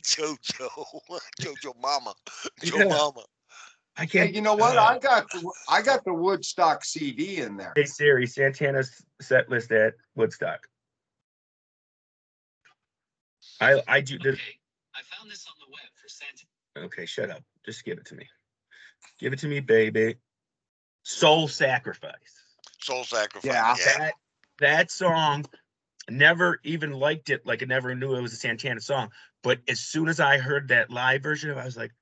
Jojo, Jojo Mama, Joe Yeah, Mama. I Hey, can't. you know what? I got the Woodstock CD in there. Hey Siri, Santana's set list at Woodstock. I do this. Okay, I found this on the web for Santana. Okay, shut up. Just give it to me. Give it to me, baby. Soul Sacrifice. Soul Sacrifice. Yeah. Yeah. That song, never even liked it. Like I never knew it was a Santana song. But as soon as I heard that live version of it, I was like,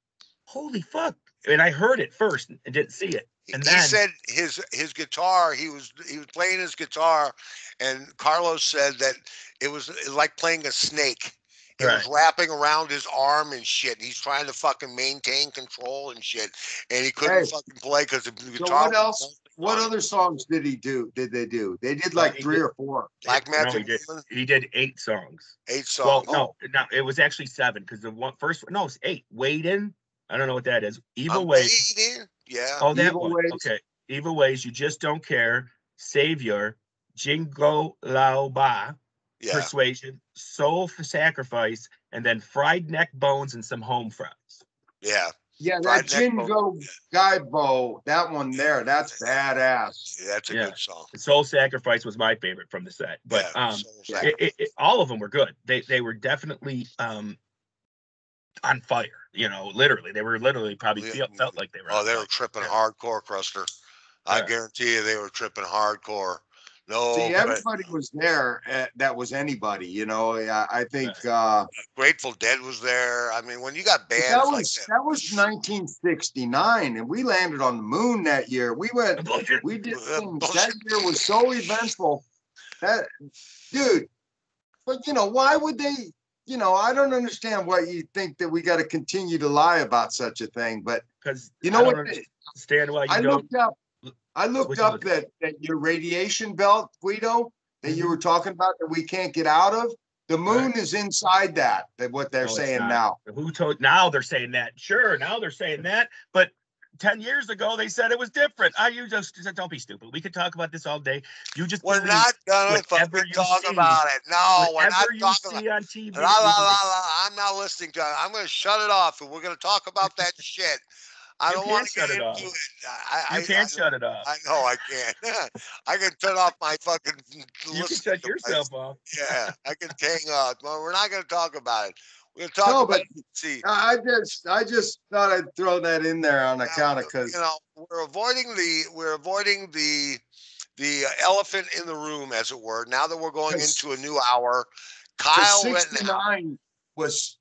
holy fuck. And I heard it first and didn't see it. And He then said his guitar. He was playing his guitar, and Carlos said that it was like playing a snake. It was right. wrapping around his arm and shit. He's trying to fucking maintain control and shit, and he couldn't Hey, fucking play because the so guitar what was else? bouncing What on him. other songs did he do? Did they do? They did Oh, like three or four. Black no, Magic he Woman, did 8 songs. 8 songs. Well, Oh, no, it was actually 7 because the first one, no, it's 8. Wade in. I don't know what that is. Evil I'm Ways. waiting. Yeah. Oh, that Evil one. Ways. Okay. Evil Ways. You just don't care. Savior. Jingo Lao Ba. Yeah. Persuasion. Soul for Sacrifice. And then fried neck bones and some home fries. Yeah. Yeah, that Fried neck bone. Jingo Guy Bow, that one there, that's badass. Yeah, that's a Yeah. good song. Soul Sacrifice was my favorite from the set. But Yeah. Soul Yeah. Sacrifice. all of them were good. They were definitely on fire. Literally, they were literally probably felt like they were Oh, on they fire. were tripping Yeah. hardcore, Cruster. I Yeah. guarantee you, they were tripping hardcore. No, See, but everybody was there. That was anybody, I think Yeah. Grateful Dead was there. I mean, when you got but that bands like was that, that was 1969, and we landed on the moon that year. We did things. That bullshit. year was so eventful. That dude, but why would they? I don't understand why you think that we got to continue to lie about such a thing. But Because you I know don't what? understand why I you don't looked up. I looked switch on up the. that your radiation belt, Guido, that you Mhm. were talking about that we can't get out of. The Right. moon is inside that. What they're No, it's saying not. now. Who told? Now they're saying that. Sure, now they're saying that. But 10 years ago they said it was different. You just don't be stupid. We could talk about this all day. You just We're believe not gonna whatever fucking you talk see. about it. No, we're Whatever not you talking about. see on La TV, you la believe. la la. I'm not listening to it. I'm gonna shut it off, and we're gonna talk about that shit. I You don't want can't to get shut it into off. it. You can't shut it off. I know I can't. I can turn off my fucking You can listening shut device. yourself off. Yeah, I can hang up. Well, we're not going to talk about it. We're going to talk No, about. but See, I just thought I'd throw that in there on account of you because know, we're avoiding the elephant in the room, as it were. Now that we're going into a new hour, Kyle Rittenhouse. 69 was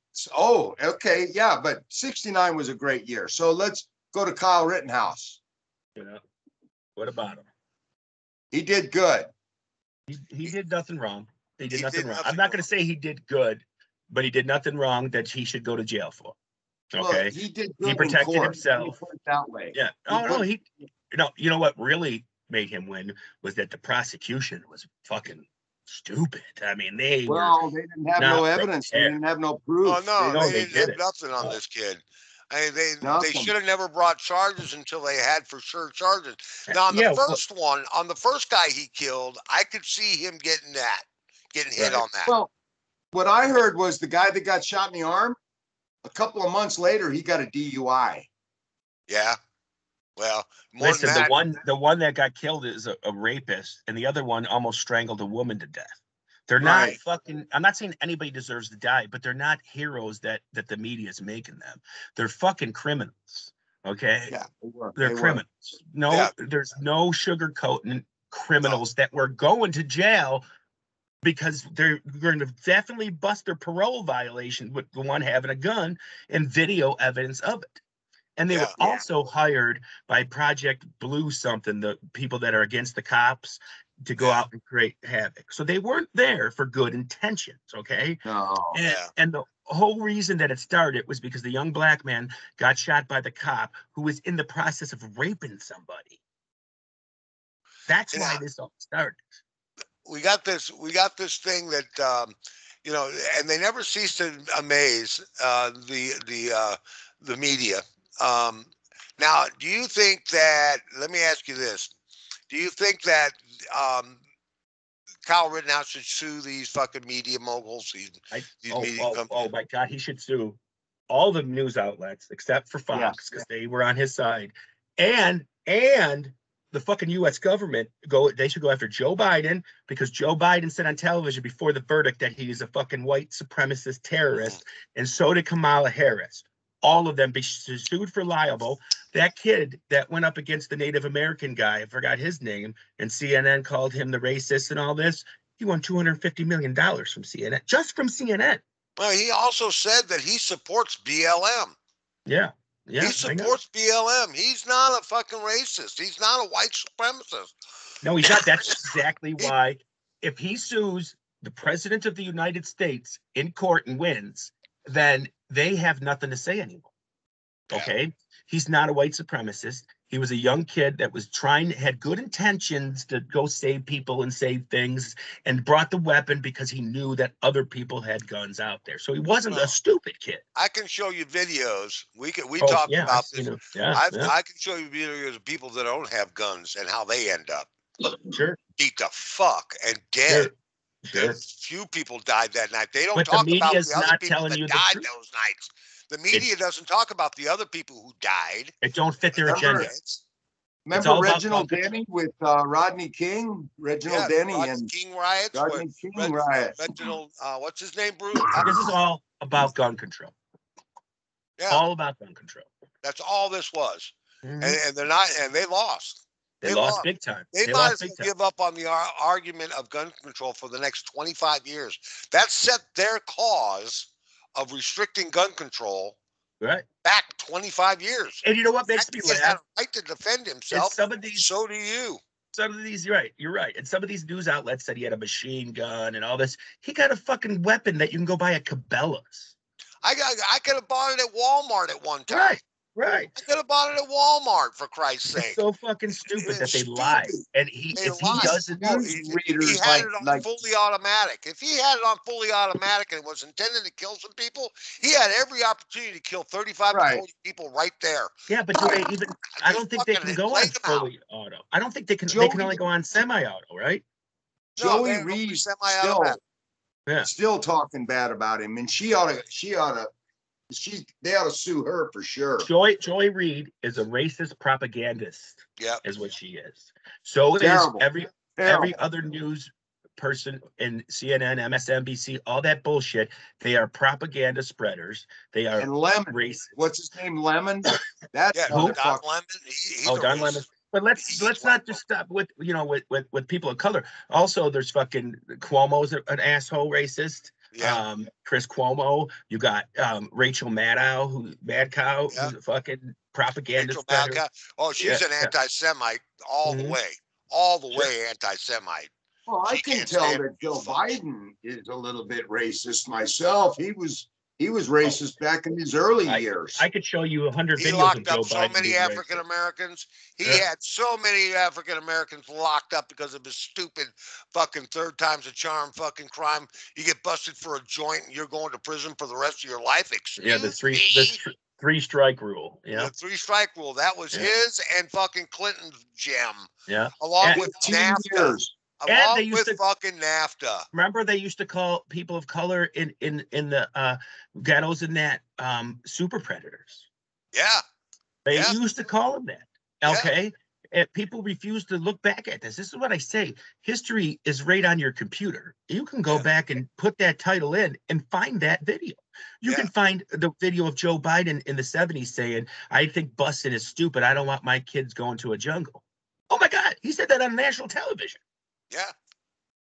okay, yeah, but 69 was a great year. So let's go to Kyle Rittenhouse. You know what about him? He did good. He did nothing wrong. He did He nothing did wrong. I'm nothing not going wrong. to say he did good, but he did nothing wrong that he should go to jail for. Well, Okay, he did he good in protected court. Let me himself. put it that way. Yeah. He Oh no, put, you know what really made him win was that the prosecution was fucking stupid. I mean, they were well, they didn't have no not evidence. They prepared. didn't have no Oh proof. They no, No, they didn't they didn't have didn't. nothing on Oh, this kid. I mean, they nothing. should have never brought charges until they had for sure charges. Now yeah. on the first guy he killed, I could see him getting hit Right. on that. Well, what I heard was the guy that got shot in the arm, a couple of months later, he got a DUI. Yeah, Well, more than Listen, that, the one that got killed is a rapist, and the other one almost strangled a woman to death. They're not Right. fucking. I'm not saying anybody deserves to die, but they're not heroes that the media is making them. They're fucking criminals. Okay, Yeah, they were. they're They were. criminals. No, yeah, there's no sugarcoating no, criminals that were going to jail because they're going to definitely bust their parole violation with the one having a gun and video evidence of it. And they were yeah, also hired by Project Blue something, the people that are against the cops, to go yeah, out and create havoc. So they weren't there for good intentions, okay? No. And, yeah. and the whole reason that it started was because the young black man got shot by the cop who was in the process of raping somebody. That's And why this all started. we got this thing that and they never cease to amaze the media. Um, Now, do you think that? Let me ask you this: do you think that um, Kyle Rittenhouse should sue these fucking media moguls, I these media oh companies? my God, he should sue all the news outlets except for Yeah. Fox because they were on his side, and the fucking U.S. government they should go after Joe Biden because Joe Biden said on television before the verdict that he is a fucking white supremacist Mm. terrorist, and so did Kamala Harris. All of them be sued for libel. That kid that went up against the Native American guy, I forgot his name, and CNN called him the racist and all this. He won $250 million from CNN, just from CNN. Well, he also said that he supports BLM. Yeah, He yeah, I know. supports BLM. He's not a fucking racist. He's not a white supremacist. No, he's not. That's exactly He, why if he sues the president of the United States in court and wins, then they have nothing to say anymore. yeah. Okay. He's not a white supremacist. He was a young kid that was had good intentions to go save people and save things and brought the weapon because he knew that other people had guns out there. So he wasn't a Well, stupid kid. I can show you videos. We Oh, talked yeah. I've about seen this. him. Yeah. Yeah. I can show you videos of people that don't have guns and how they end up Sure. beat the fuck and dead. Sure. And Sure. few people died that night. They don't But the talk about media's the other not people telling that you the died truth. those nights. The It media doesn't talk about the other people who died. it don't fit their Remember, agenda. It's, It's remember all about Reginald Denny with Rodney King? yeah, Reginald the Denny Rodney and King riots. Where Rodney King riot. Reginald, what's his name, Bruce? This is all about gun control. Yeah, All about gun control. that's all this was. Mm-hmm. And they're not, and they lost. They They lost lost. big time. They They might lost as big well time. give up on the argument of gun control for the next 25 years. That set their cause of restricting gun control Right. back 25 years. And you know what makes That me kid had laugh? a right to defend Is himself. some of these, So do you. you're right. You're right. And some of these news outlets said he had a machine gun and all this. He got a fucking weapon that you can go buy at Cabela's. I could have bought it at Walmart at one time. Right. Right. I could have bought it at Walmart, for Christ's It's sake. so fucking stupid that It's they lie. stupid. And They if he lied. doesn't, No, News he readers had it on like fully automatic. If he had it on fully automatic and was intended to kill some people, he had every opportunity to kill 35 to right. 40 people right there. yeah, but do they even? I Just don't think they fucking can go on laid them out. fully auto. I don't think they can. They can Joey only go on semi-auto, right? No, Joey they're only Reed semi-automatic. Yeah. still talking bad about him, and she ought to they ought to sue her for sure. Joy Reid is a racist propagandist, Yeah. is what she is. So is Terrible. every Terrible. other news person in CNN, MSNBC, all that bullshit. They are propaganda spreaders. They are And Lemon, racist. what's his name? Lemon. That Yeah. Who? Don motherfucker. Lemon, he's Oh, a Don racist. Lemon. But let's not just stop with with people of color. Also, there's fucking Cuomo's an asshole racist. Yeah. Chris Cuomo. You got Rachel Madcow, Yeah. who's a fucking propaganda Rachel spreader. Malka. Oh, she's Yeah, an yeah. anti-Semite all the Mhm. way. All the Sure. way anti-Semite. Well, I She can can't tell stand that Joe fuck. Biden is a little bit racist myself. He was racist back in his early years. I could show you 100 He videos of locked Joe up so Biden many being African racist. Americans. He Yeah. had so many African Americans locked up because of his stupid fucking third time's a charm fucking crime. You get busted for a joint and you're going to prison for the rest of your life. Yeah, Excuse me. the three strike rule. Yeah, The three strike rule. That was Yeah. his and fucking Clinton's gem. yeah. Along And, with 15 NAFTA. years. and they Along used with to fucking NAFTA. remember they used to call people of color in the ghettos and that super predators. Yeah. They Yeah. used to call them that. Yeah. Okay. And people refuse to look back at this. This is what I say. History is right on your computer. You can go Yeah. back and put that title in and find that video. You Yeah. can find the video of Joe Biden in the 70s saying, I think busing is stupid. I don't want my kids going to a jungle. Oh my God. He said that on national television. Yeah.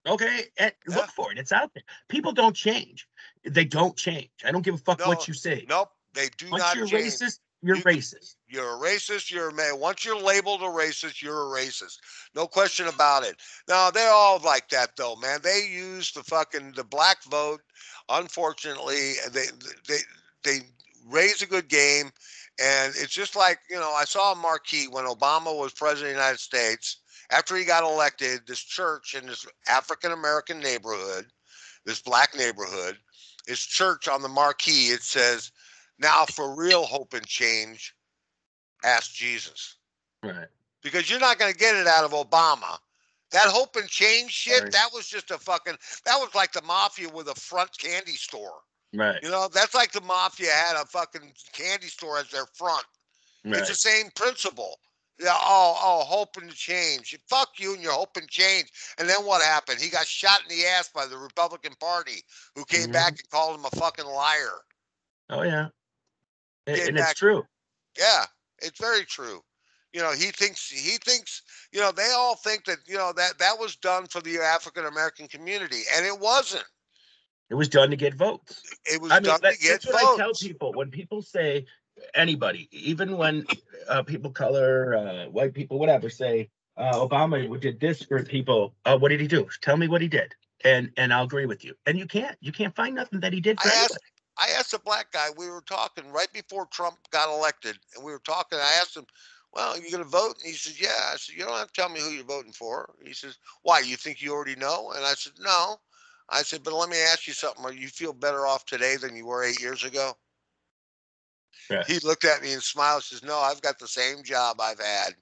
Okay. And Yeah. look for it. It's out there. People don't change. They don't change. I don't give a fuck No. what you say. Nope. They do Once not you're change. racist, you're You can. racist. You're a racist. You're a man. Once you're labeled a racist, you're a racist. No question about it. Now they're all like that, though, man. They use the black vote. Unfortunately, they they raise a good game, and it's just like I saw a marquee when Obama was president of the United States. After he got elected, this church in this African American neighborhood, this black neighborhood, his church on the marquee, it says, "Now for real hope and change, ask Jesus." Right. Because you're not going to get it out of Obama. That hope and change shit, Sorry. that was just that was like the mafia with a front candy store. Right. That's like the mafia had a fucking candy store as their front. It's the Right. same principle. Yeah, hope and change. Fuck you and your hope and change. And then what happened? He got shot in the ass by the Republican Party, who came back Mhm. and called him a fucking liar. Oh yeah. Came And it's back. true. Yeah, it's very true. He thinks, they all think that, that was done for the African American community, and it wasn't. It was done to get votes. It was I mean, done to get that's what I tell votes. people when people say anybody, even when people color, white people, whatever, say Obama did this for people. What did he do? Tell me what he did, and I'll agree with you. And you can't find nothing that he did I for asked anybody. I asked a black guy, we were talking right before Trump got elected, and we were talking. I asked him, "Well, are you going to vote?" And he says, "Yeah." I said, "You don't have to tell me who you're voting for." He says, "Why? You think you already know?" And I said, "No." I said, "But let me ask you something. Are you feel better off today than you were 8 years ago?" Right. He looked at me and smiled. Says, "No, I've got the same job I've had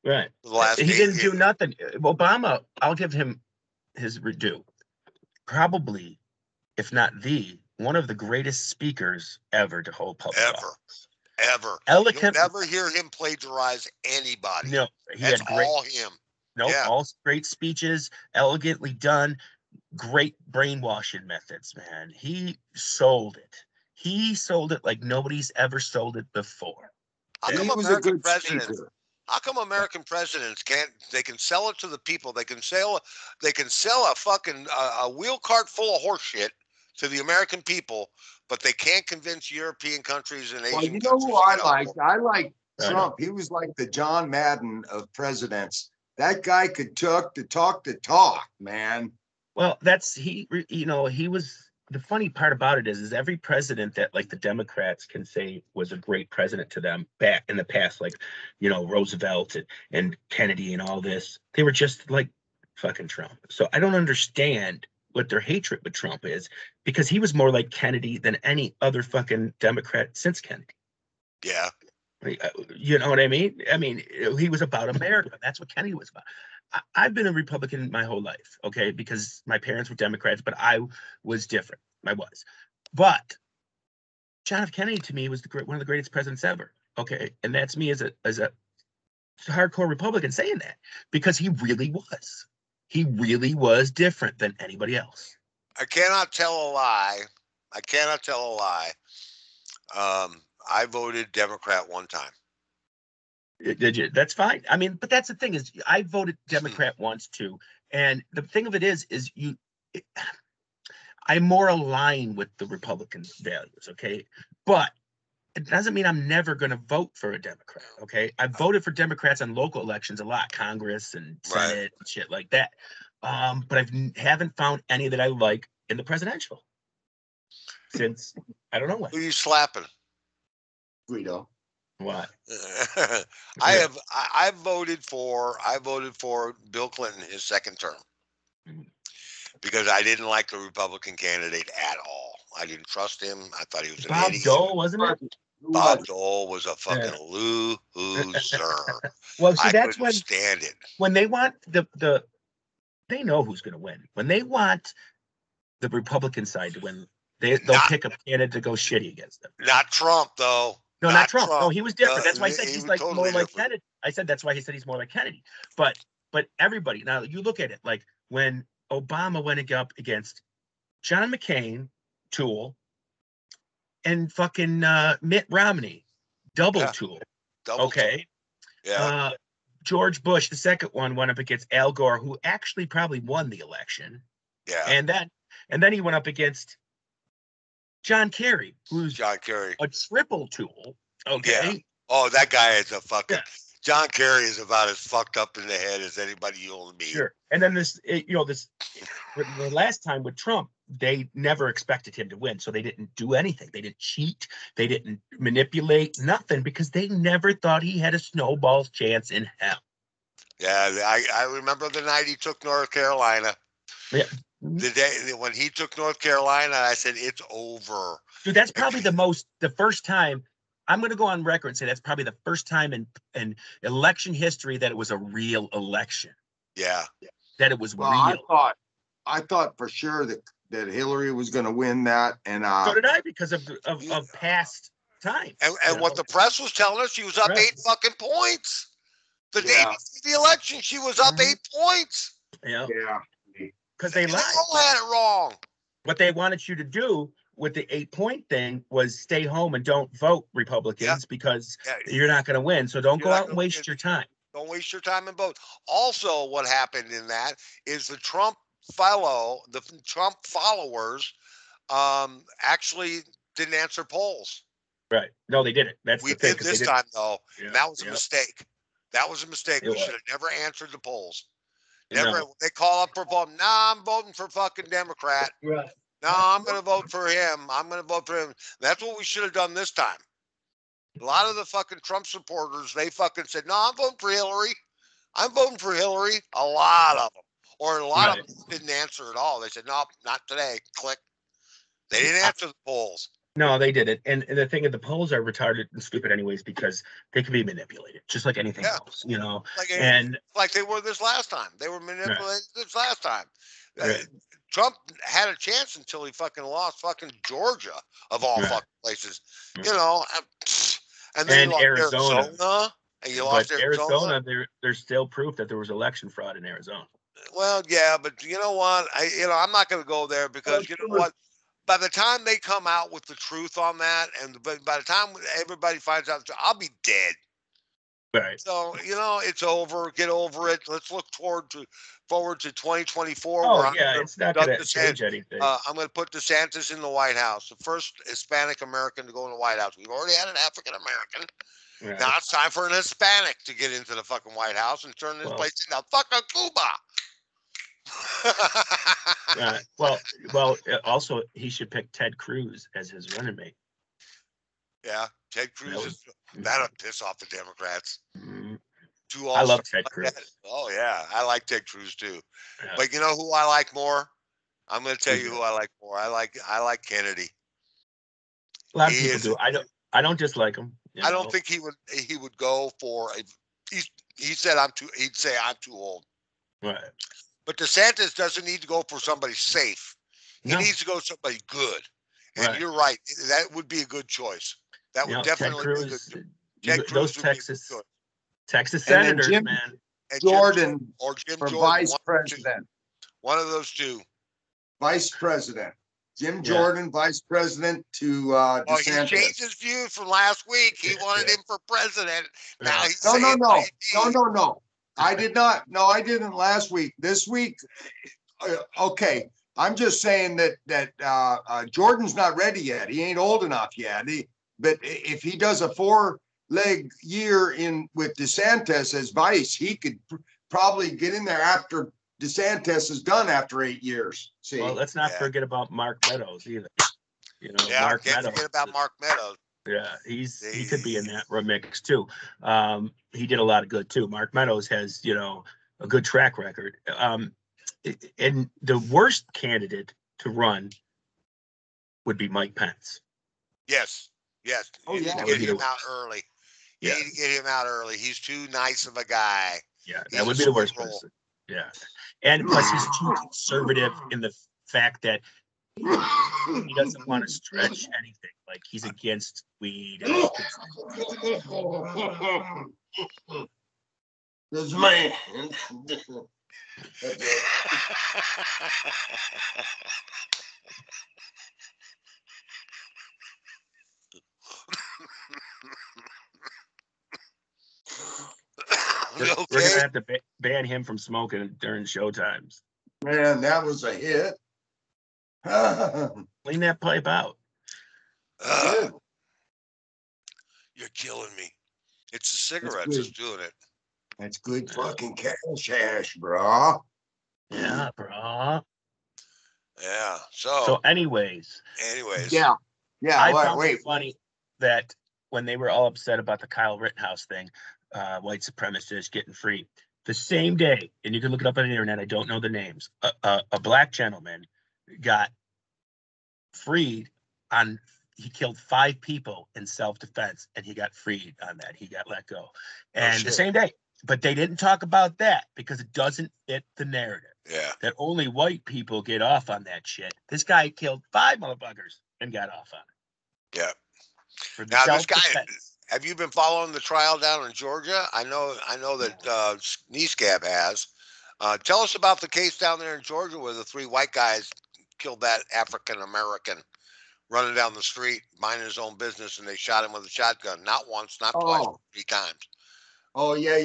Right. for the last He eight didn't do years nothing. Obama, I'll give him his due. Probably, if not one of the greatest speakers ever to hold public ever, office. ever. You'll Eloquent. never hear him plagiarize anybody. No, he That's had great. all him. Nope, Yeah. all great speeches, elegantly done, great brainwashing methods, man. He sold it. He sold it like nobody's ever sold it before. How come He was a American good presidents? speaker. How come American presidents can't? They can sell it to the people. They can sell a fucking a wheel cart full of horse shit to the American people, but they can't convince European countries and Well, Asian you know who countries to I get on board. liked? I liked I know. Trump. He was like the John Madden of presidents. That guy could talk the talk, man. Well, he was the funny part about it is every president that like the Democrats can say was a great president to them back in the past, like Roosevelt and Kennedy and all this, they were just like fucking Trump. So I don't understand what their hatred with Trump is because he was more like Kennedy than any other fucking Democrat since Kennedy. Yeah. You know what I mean? I mean, he was about America. That's what Kennedy was about. I've been a Republican my whole life, okay, because my parents were Democrats, but I was different. I was. But John F. Kennedy to me was one of the greatest presidents ever. Okay, and that's me as a hardcore Republican saying that because he really was. He really was different than anybody else. I cannot tell a lie. I cannot tell a lie. I voted Democrat one time. Did you? That's fine. I mean, but that's the thing is, I voted Democrat once too, and the thing of it is I more align with the Republican values. Okay, but it doesn't mean I'm never going to vote for a Democrat. Okay, I voted for Democrats on local elections a lot, Congress and Right. Senate and shit like that. But haven't found any that I like in the presidential since I don't know when. Who you slapping? Guido. What? I voted for Bill Clinton his second term because I didn't like the Republican candidate at all. I didn't trust him. I thought he was an Bob idiot. Dole, wasn't it? Who Bob was it? Dole was a fucking Yeah. loser. Well, see, I that's couldn't stand it. when they want they know who's going to win. When they want the Republican side to win, they'll Not pick a candidate to go shitty against them. not Trump though. No, not not Trump. No, Trump. he was different. That's why I said He he's was like more totally like different. Kennedy. I said that's why he said he's more like Kennedy. But everybody now you look at it like when Obama went up against John McCain, Tool, and fucking Mitt Romney, double Yeah, Tool. double tool. Okay. Yeah, Uh, George Bush, the second one, went up against Al Gore, who actually probably won the election, yeah. and then he went up against John Kerry, who's John Kerry. a triple Tool. Yeah. Okay. Oh, that guy is a Yeah. fucking. John Kerry is about as fucked up in the head as anybody you'll meet. Sure. And then the last time with Trump, they never expected him to win. So they didn't do anything. They didn't cheat. They didn't manipulate nothing because they never thought he had a snowball's chance in hell. Yeah, I remember the night he took North Carolina. Yeah. The day when he took North Carolina, I said, it's over. Dude, that's probably the first time. I'm going to go on record and say that's probably the first time in election history that it was a real election. Yeah. That it was Well, real. I thought for sure that Hillary was going to win that, and So did I because of past times. And what the press was telling us, she was up Right. 8 fucking points. The day Yeah. before the election, she was up 8 points. Yeah. yeah, Because they And lied. they all had it wrong. What they wanted you to do with the 8-point thing was stay home and don't vote Republicans because you're not going to win. So don't go out and waste your time. Don't waste your time and vote. Also, what happened in that is the Trump followers actually didn't answer polls. Right. No, they didn't. That's We the thing. did this time, though. Yeah, That was a mistake. That was a mistake. It We was. should have never answered the polls. No. Never. They call up for vote. Nah, I'm voting for fucking Democrat. Right. No, I'm going to vote for him. I'm going to vote for him. That's what we should have done this time. A lot of the fucking Trump supporters, they fucking said, no, I'm voting for Hillary. I'm voting for Hillary. A lot of them. Or a lot of them didn't answer at all. They said, no, not today. Click. They didn't answer the polls. No, they did it. And the thing is, the polls are retarded and stupid anyways because they can be manipulated, just like anything else, you know. Like they were this last time. They were manipulated this last time. Right. Trump had a chance until he fucking lost fucking Georgia, of all fucking places. You know, and then he lost Arizona. And you lost Arizona, there's still proof that there was election fraud in Arizona. Well, yeah, but you know what? I'm not going to go there because you know what? By the time they come out with the truth on that, and by the time everybody finds out, I'll be dead. Right. So it's over. Get over it. Let's look forward to 2024. Oh yeah, it's not going to change anything. I'm going to put DeSantis in the White House, the first Hispanic American to go in the White House. We've already had an African American. Right. Now it's time for an Hispanic to get into the fucking White House and turn this place into fucking Cuba. Well, also he should pick Ted Cruz as his running mate. Yeah, Ted Cruz that'll piss off the Democrats. Mm-hmm. I love Ted Cruz. Oh yeah, I like Ted Cruz too. Yeah. But you know who I like more? I'm going to tell you who I like more. I like Kennedy. A lot of people do. I don't dislike him. I don't think he would go for he said he'd say I'm too old. Right. But DeSantis doesn't need to go for somebody safe. He needs to go for somebody good. And you're right. That would be a good choice. That would definitely be a good choice. Ted Cruz those Texas senators, man. And Jordan Jim for Jordan, vice president. One of those two. Vice president. Jim Jordan, vice president to DeSantis. He changed his views from last week. He wanted him for president. Now he's No. I did not. No, I didn't last week. This week, okay. I'm just saying that Jordan's not ready yet. He ain't old enough yet. But if he does a 4-leg year with DeSantis as vice, he could probably get in there after DeSantis is done after 8 years. See? Well, let's not forget about Mark Meadows either. Mark Meadows. Forget about Mark Meadows. Yeah, he could be in that remix too. He did a lot of good too. Mark Meadows has a good track record. And the worst candidate to run would be Mike Pence. Yes. Oh, you need to get him out early. You need to get him out early. He's too nice of a guy. Yeah, that would be the worst person. Yeah, and plus he's too conservative in the fact that he doesn't want to stretch anything. Like he's against weed. This man. We're Okay. gonna have to ban him from smoking during show times. Man, that was a hit. Clean that pipe out. Uh, you're killing me. It's the That's cigarettes good. that's doing it. That's good fucking cash hash, bro. Yeah, bro. Yeah. So, anyways, Yeah. Yeah. I Wait, found wait. it funny that when they were all upset about the Kyle Rittenhouse thing, white supremacists getting free, the same day, and you can look it up on the internet, I don't know the names, a black gentleman got freed on, he killed 5 people in self-defense, and he got freed on that. He got let go. And the same day, but they didn't talk about that because it doesn't fit the narrative. Yeah. That only white people get off on that shit. This guy killed 5 motherfuckers and got off on it. Yeah. For the Now this guy, self-defense. have you been following the trial down in Georgia? I know that Kneescab has. Tell us about the case down there in Georgia where the 3 white guys killed that African American running down the street, minding his own business, and they shot him with a shotgun. Not once, not twice, but 3 times. Oh, yeah.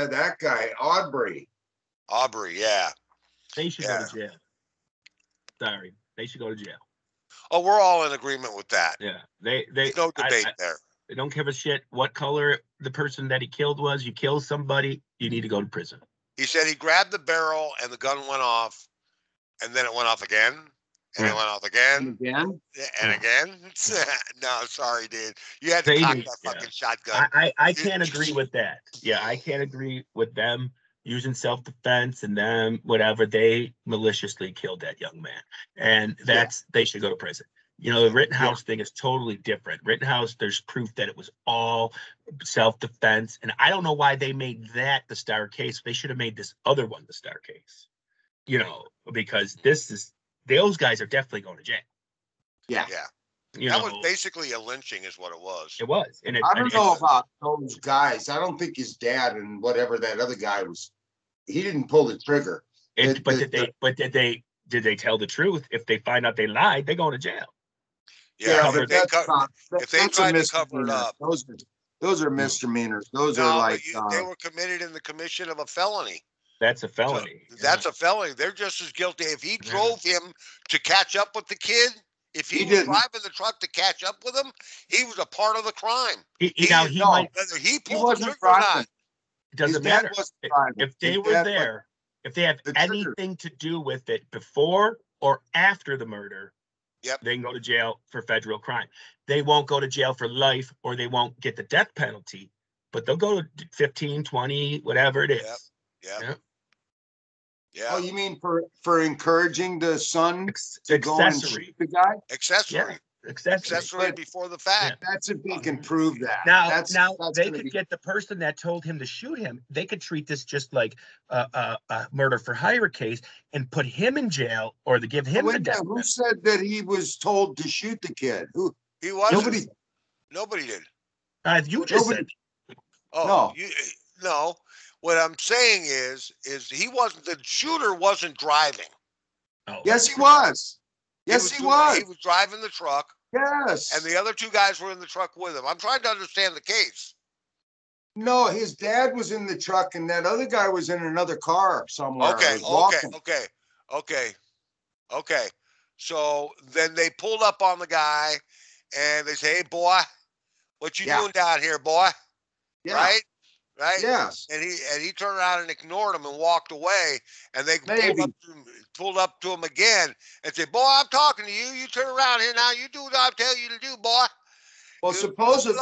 That guy, Aubrey. Aubrey, yeah. They should go to jail. Sorry. They should go to jail. Oh, we're all in agreement with that. Yeah. There's no debate there. They don't give a shit what color the person that he killed was. You kill somebody, you need to go to prison. He said he grabbed the barrel and the gun went off, and then it went off again, and it went off again, and again. No, sorry, dude. You had to cock that fucking shotgun. I can't agree with that. Yeah, I can't agree with them using self-defense and them, whatever. They maliciously killed that young man. And they should go to prison. You know, the Rittenhouse thing is totally different. Rittenhouse, there's proof that it was all self-defense. And I don't know why they made that the star case. They should have made this other one the star case. You know, because those guys are definitely going to jail. Yeah. That was basically a lynching is what it was. It was. And I don't know about those guys. I don't think his dad and whatever that other guy was, he didn't pull the trigger. Did they tell the truth? If they find out they lied, they go to jail. Yeah, if they tried to cover it up. Those are misdemeanors. Those are like they were committed in the commission of a felony. That's a felony. So that's a felony. They're just as guilty. If he drove him to catch up with the kid, if he was driving the truck to catch up with him, he was a part of the crime. Whether he pulled the trigger or not. It doesn't matter. If they were there, if they have anything to do with it before or after the murder, they can go to jail for federal crime. They won't go to jail for life, or they won't get the death penalty, but they'll go to 15, 20, whatever it is. Yeah. Oh, you mean for encouraging the son to go and shoot the guy? Accessory. Accessory before the fact. That's if they can prove that. Now they could get the person that told him to shoot him. They could treat this just like a murder for hire case and put him in jail, or to give him the death penalty. Who said that he was told to shoot the kid? Who? He wasn't. Nobody did. You just said. Oh, no. What I'm saying is he wasn't, the shooter wasn't driving. Oh, yes, he was. Yes, he was. He was driving the truck. Yes. And the other 2 guys were in the truck with him. I'm trying to understand the case. No, his dad was in the truck, and that other guy was in another car somewhere. Okay. So then they pulled up on the guy, and they say, "Hey, boy, what you doing down here, boy?" Yeah. Right? Yes. And he turned around and ignored him and walked away. And they pulled up to him again and said, "Boy, I'm talking to you. You turn around here now. You do what I tell you to do, boy." Well, supposedly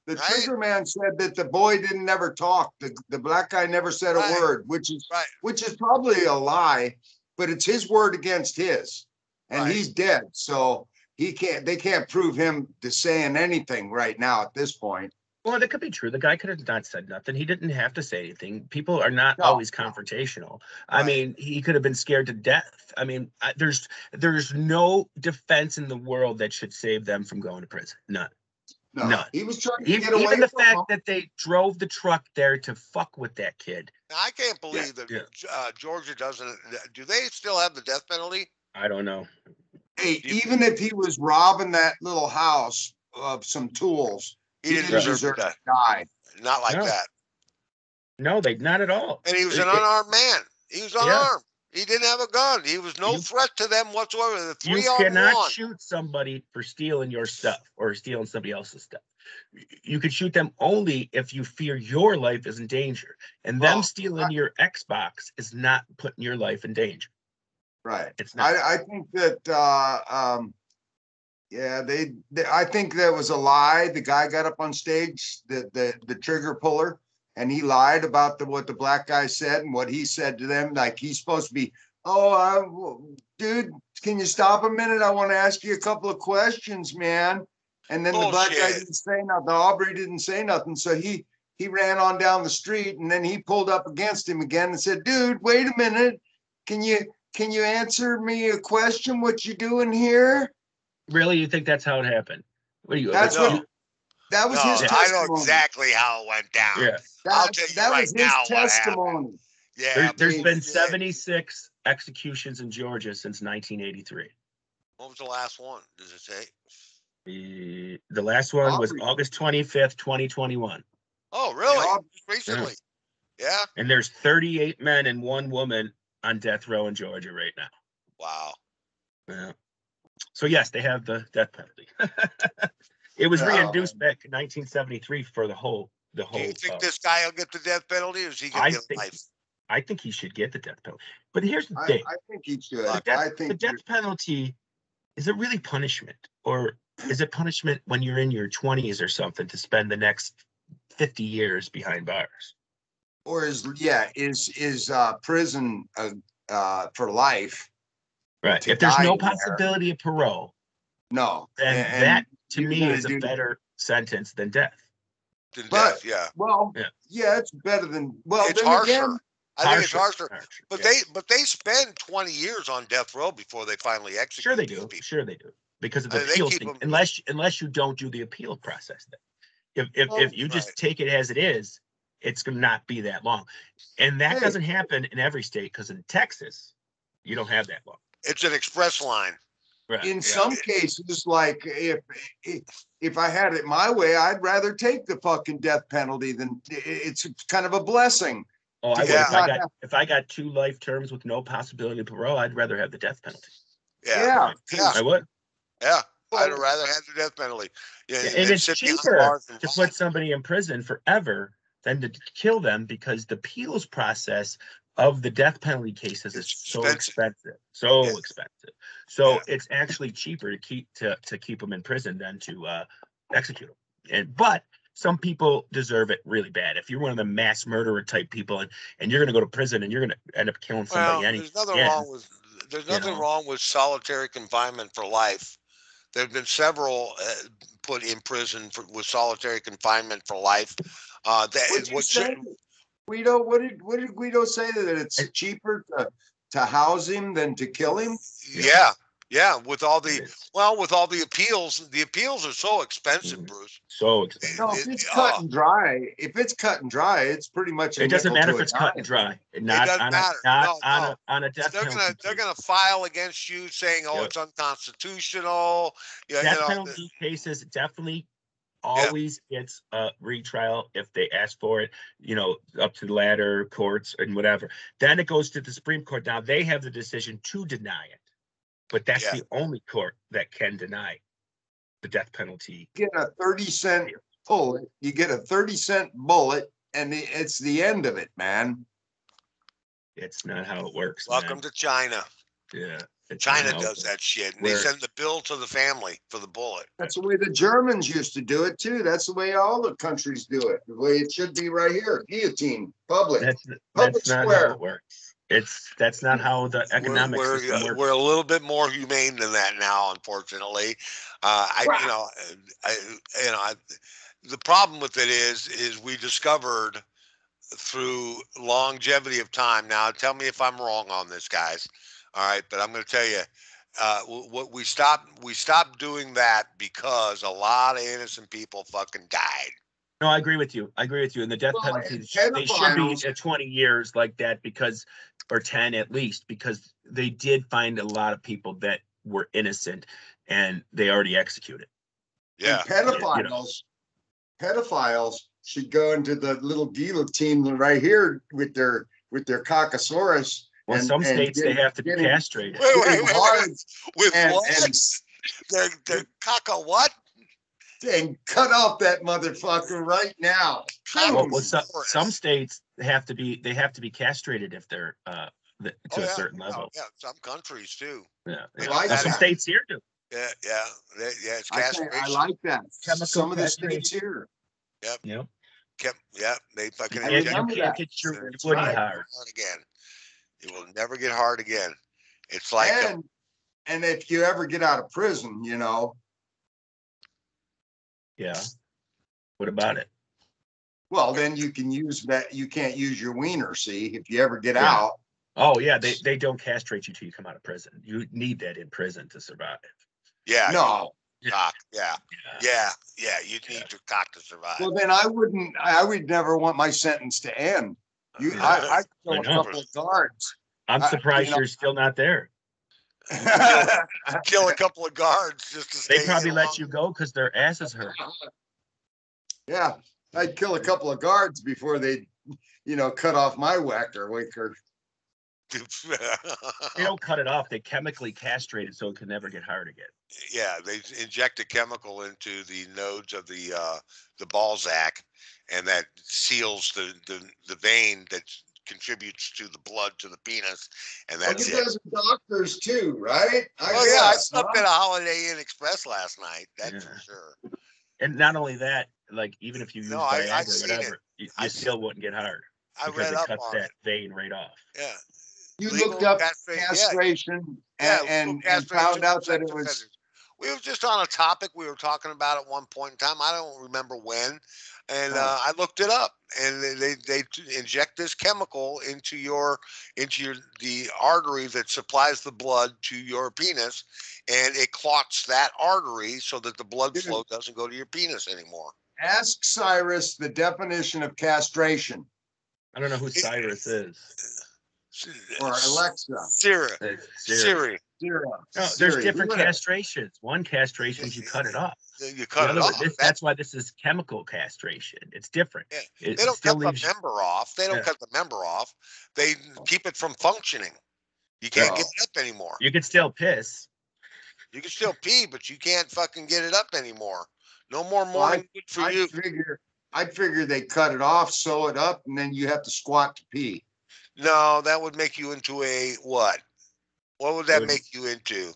the trigger man said that the boy didn't never talk. The black guy never said a word, which is probably a lie, but it's his word against his, and he's dead. So they can't prove him to saying anything right now at this point. Well, that could be true. The guy could have not said nothing. He didn't have to say anything. People are not No, always confrontational. I Right. mean, he could have been scared to death. I mean, there's no defense in the world that should save them from going to prison. None. no. None. He was trying to Even, get away even the from fact them. that they drove the truck there to fuck with that kid. Now, I can't believe that Georgia doesn't. Do they still have the death penalty? I don't know. Hey, Do you- even if he was robbing that little house of some tools, He he didn't didn't deserve deserve to to die. Not like No. that. No, they not at all. And he was an It- unarmed man. He was unarmed. He didn't have a gun. He was no You- threat to them whatsoever. The You 3-on-1. cannot shoot somebody for stealing your stuff or stealing somebody else's stuff. You could shoot them only if you fear your life is in danger. And them Well, stealing your Xbox is not putting your life in danger. Right. It's not. I think that yeah, I think that was a lie. The guy got up on stage, the trigger puller, and he lied about what the black guy said and what he said to them. Like he's supposed to be, dude, can you stop a minute? I want to ask you a couple of questions, man. And then the black guy Bullshit. didn't say nothing. Aubrey didn't say nothing. So he ran on down the street, and then he pulled up against him again and said, dude, wait a minute. Can you answer me a question? What you doing here? Really, you think that's how it happened? What do you? That's No. what that was No, his I testimony. know exactly how it went down. Yeah. I'll tell you That right was his now what happened. testimony. Yeah. There's been yeah. 76 executions in Georgia since 1983. What was the last one? Does it say? The last one was Aubrey. August 25th, 2021. Oh, really? Yeah. Just recently. Yeah. And there's 38 men and 1 woman on death row in Georgia right now. Wow. Yeah. So yes, they have the death penalty. It was No. reintroduced back in 1973 for the whole. Do you think this guy will get the death penalty, or is he I going to get think life? I think he should get the death penalty. But here's the I thing: think he should. The I the think death penalty, is it really punishment, or is it punishment when you're in your 20s or something to spend the next 50 years behind bars? or is prison for life? Right. To If there's die no in there. possibility of parole, No. then And that to you're me gonna is a do- better sentence than death. Than But- death, yeah. Well, Yeah. yeah, it's better than well. It's then harsher. again, I think it's Harsher, harsher. harsher, But yeah. they spend 20 years on death row before they finally execute. Sure they these do. people. Sure they do. Because of the They appeal keep thing. them- Unless you don't do the appeal process then. If you just Right. take it as it is, it's gonna not be that long. And that Hey. doesn't happen in every state, because in Texas, you don't have that long. It's an express line. Right. in yeah. some cases, like if I had it my way, I'd rather take the fucking death penalty than it's kind of a blessing. Oh, I would. Yeah. If I got 2 life terms with no possibility of parole, I'd rather have the death penalty. Yeah. Yeah. I would. Yeah. I'd Well- rather have the death penalty. Yeah. And than it's sit behind cheaper bars and to rot. put somebody in prison forever than to kill them, because the appeals process of the death penalty cases is It's so expensive. expensive. Yeah. So Yeah. it's actually cheaper to keep them in prison than to execute them. But some people deserve it really bad. If you're one of the mass murderer type people and you're going to go to prison and you're going to end up killing somebody Well, anyway. there's you nothing know. wrong with solitary confinement for life. There have been several put in prison with solitary confinement for life. What'd you say, Guido? What did Guido say, that it's cheaper to house him than to kill him? Yeah, with all the appeals are so expensive, Mhm. Bruce. So expensive. No, if it's cut and dry, it's pretty much. It doesn't matter if nickel to a it's cut and dime. dry. Not doesn't on matter. on a death They're penalty. they're gonna file against you saying, "Oh, Yep. it's unconstitutional." Yeah, Death penalty cases definitely always gets a retrial if they ask for it, up to the ladder courts and whatever. Then it goes to the Supreme Court. Now they have the decision to deny it, but that's Yeah. the only court that can deny the death penalty. You get a 30-cent bullet. You get a 30-cent bullet, and it's the end of it, man. It's not how it works. Welcome man. to China. Yeah. it's China not how it does works. that shit, and Where- they send the bill to the family for the bullet. That's the way the Germans used to do it too. That's the way all the countries do it. The way it should be right here. Guillotine, public. That's Public not square. how it works. That's not how the economic system works. We're a little bit more humane than that now, unfortunately. the problem with it is we discovered through longevity of time. Now, tell me if I'm wrong on this, guys. All right, but I'm going to tell you, what we stopped doing that because a lot of innocent people fucking died. No, I agree with you. I agree with you. And the death Well, and penalty, they should be pedophiles, at 20 years like that because, or 10 at least, because they did find a lot of people that were innocent and they already executed. and Yeah, pedophiles should go into the little guillotine right here with their cockosaurus Well, some and states they have to be castrated. getting hard with and what? and They're caca what? and cut off that motherfucker right now. Well, Boom. some states have to be castrated if they're to a Yeah, certain level. yeah. Some countries too. Yeah, I yeah. like Well, some that. states here do. Yeah, yeah, yeah. It's I castration. like that. Chemical Some of the castration. states here. Yep. Yep. Yep. They fucking I And you remember can't that. get your That's woody right. hard. hard again. It will never get hard again. It's like And if you ever get out of prison, you know, Yeah. What about it? well, then you can use that. You can't use your wiener. See, if you ever get Yeah. out. Oh yeah, they don't castrate you till you come out of prison. You need that in prison to survive. yeah, No. cock. Yeah, Yeah. yeah. You need your cock to survive. Well, then I would never want my sentence to end. I kill I a know. couple of guards. I'm surprised you're still not there. Kill a couple of guards just to stay. They probably in let long- you go because their asses hurt. Yeah, I'd kill a couple of guards before they, cut off my wicker. They don't cut it off. They chemically castrate it so it can never get hard again. Yeah, they inject a chemical into the nodes of the ball sack, and that seals the vein that contributes to the blood to the penis, and Well, that's you it. guys are doctors too, right? Oh yeah, I slept at a Holiday Inn Express last night. That's Yeah. for sure. And not only that, like even if you use No, I Viagra seen or whatever, you I still wouldn't get hard I because read it up cuts on that it. vein right off. Yeah, You legal looked up castration. castration Yeah, and legal castration found out for that sex it was. offenders. We were just on a topic we were talking about at one point in time. I don't remember when, and I looked it up. And they inject this chemical into the artery that supplies the blood to your penis, and it clots that artery so that the blood Dude. flow doesn't go to your penis anymore. Ask Cyrus the definition of castration I don't know who Cyrus is. or Alexa. Siri. Siri. Zero. No, there's Siri. different Whoever. castrations. One castration is you cut it off. You cut it The other- off. That's why this is chemical castration. It's different. Yeah. It They don't still cut the leaves you. member off. They don't Yeah. cut the member off. They keep it from functioning. You can't No. get it up anymore. You can still piss. You can still pee, but you can't fucking get it up anymore. No more morning wood for you. I'd figure they cut it off, sew it up, and then you have to squat to pee. No, that would make you into a what? What would that Would- make you into?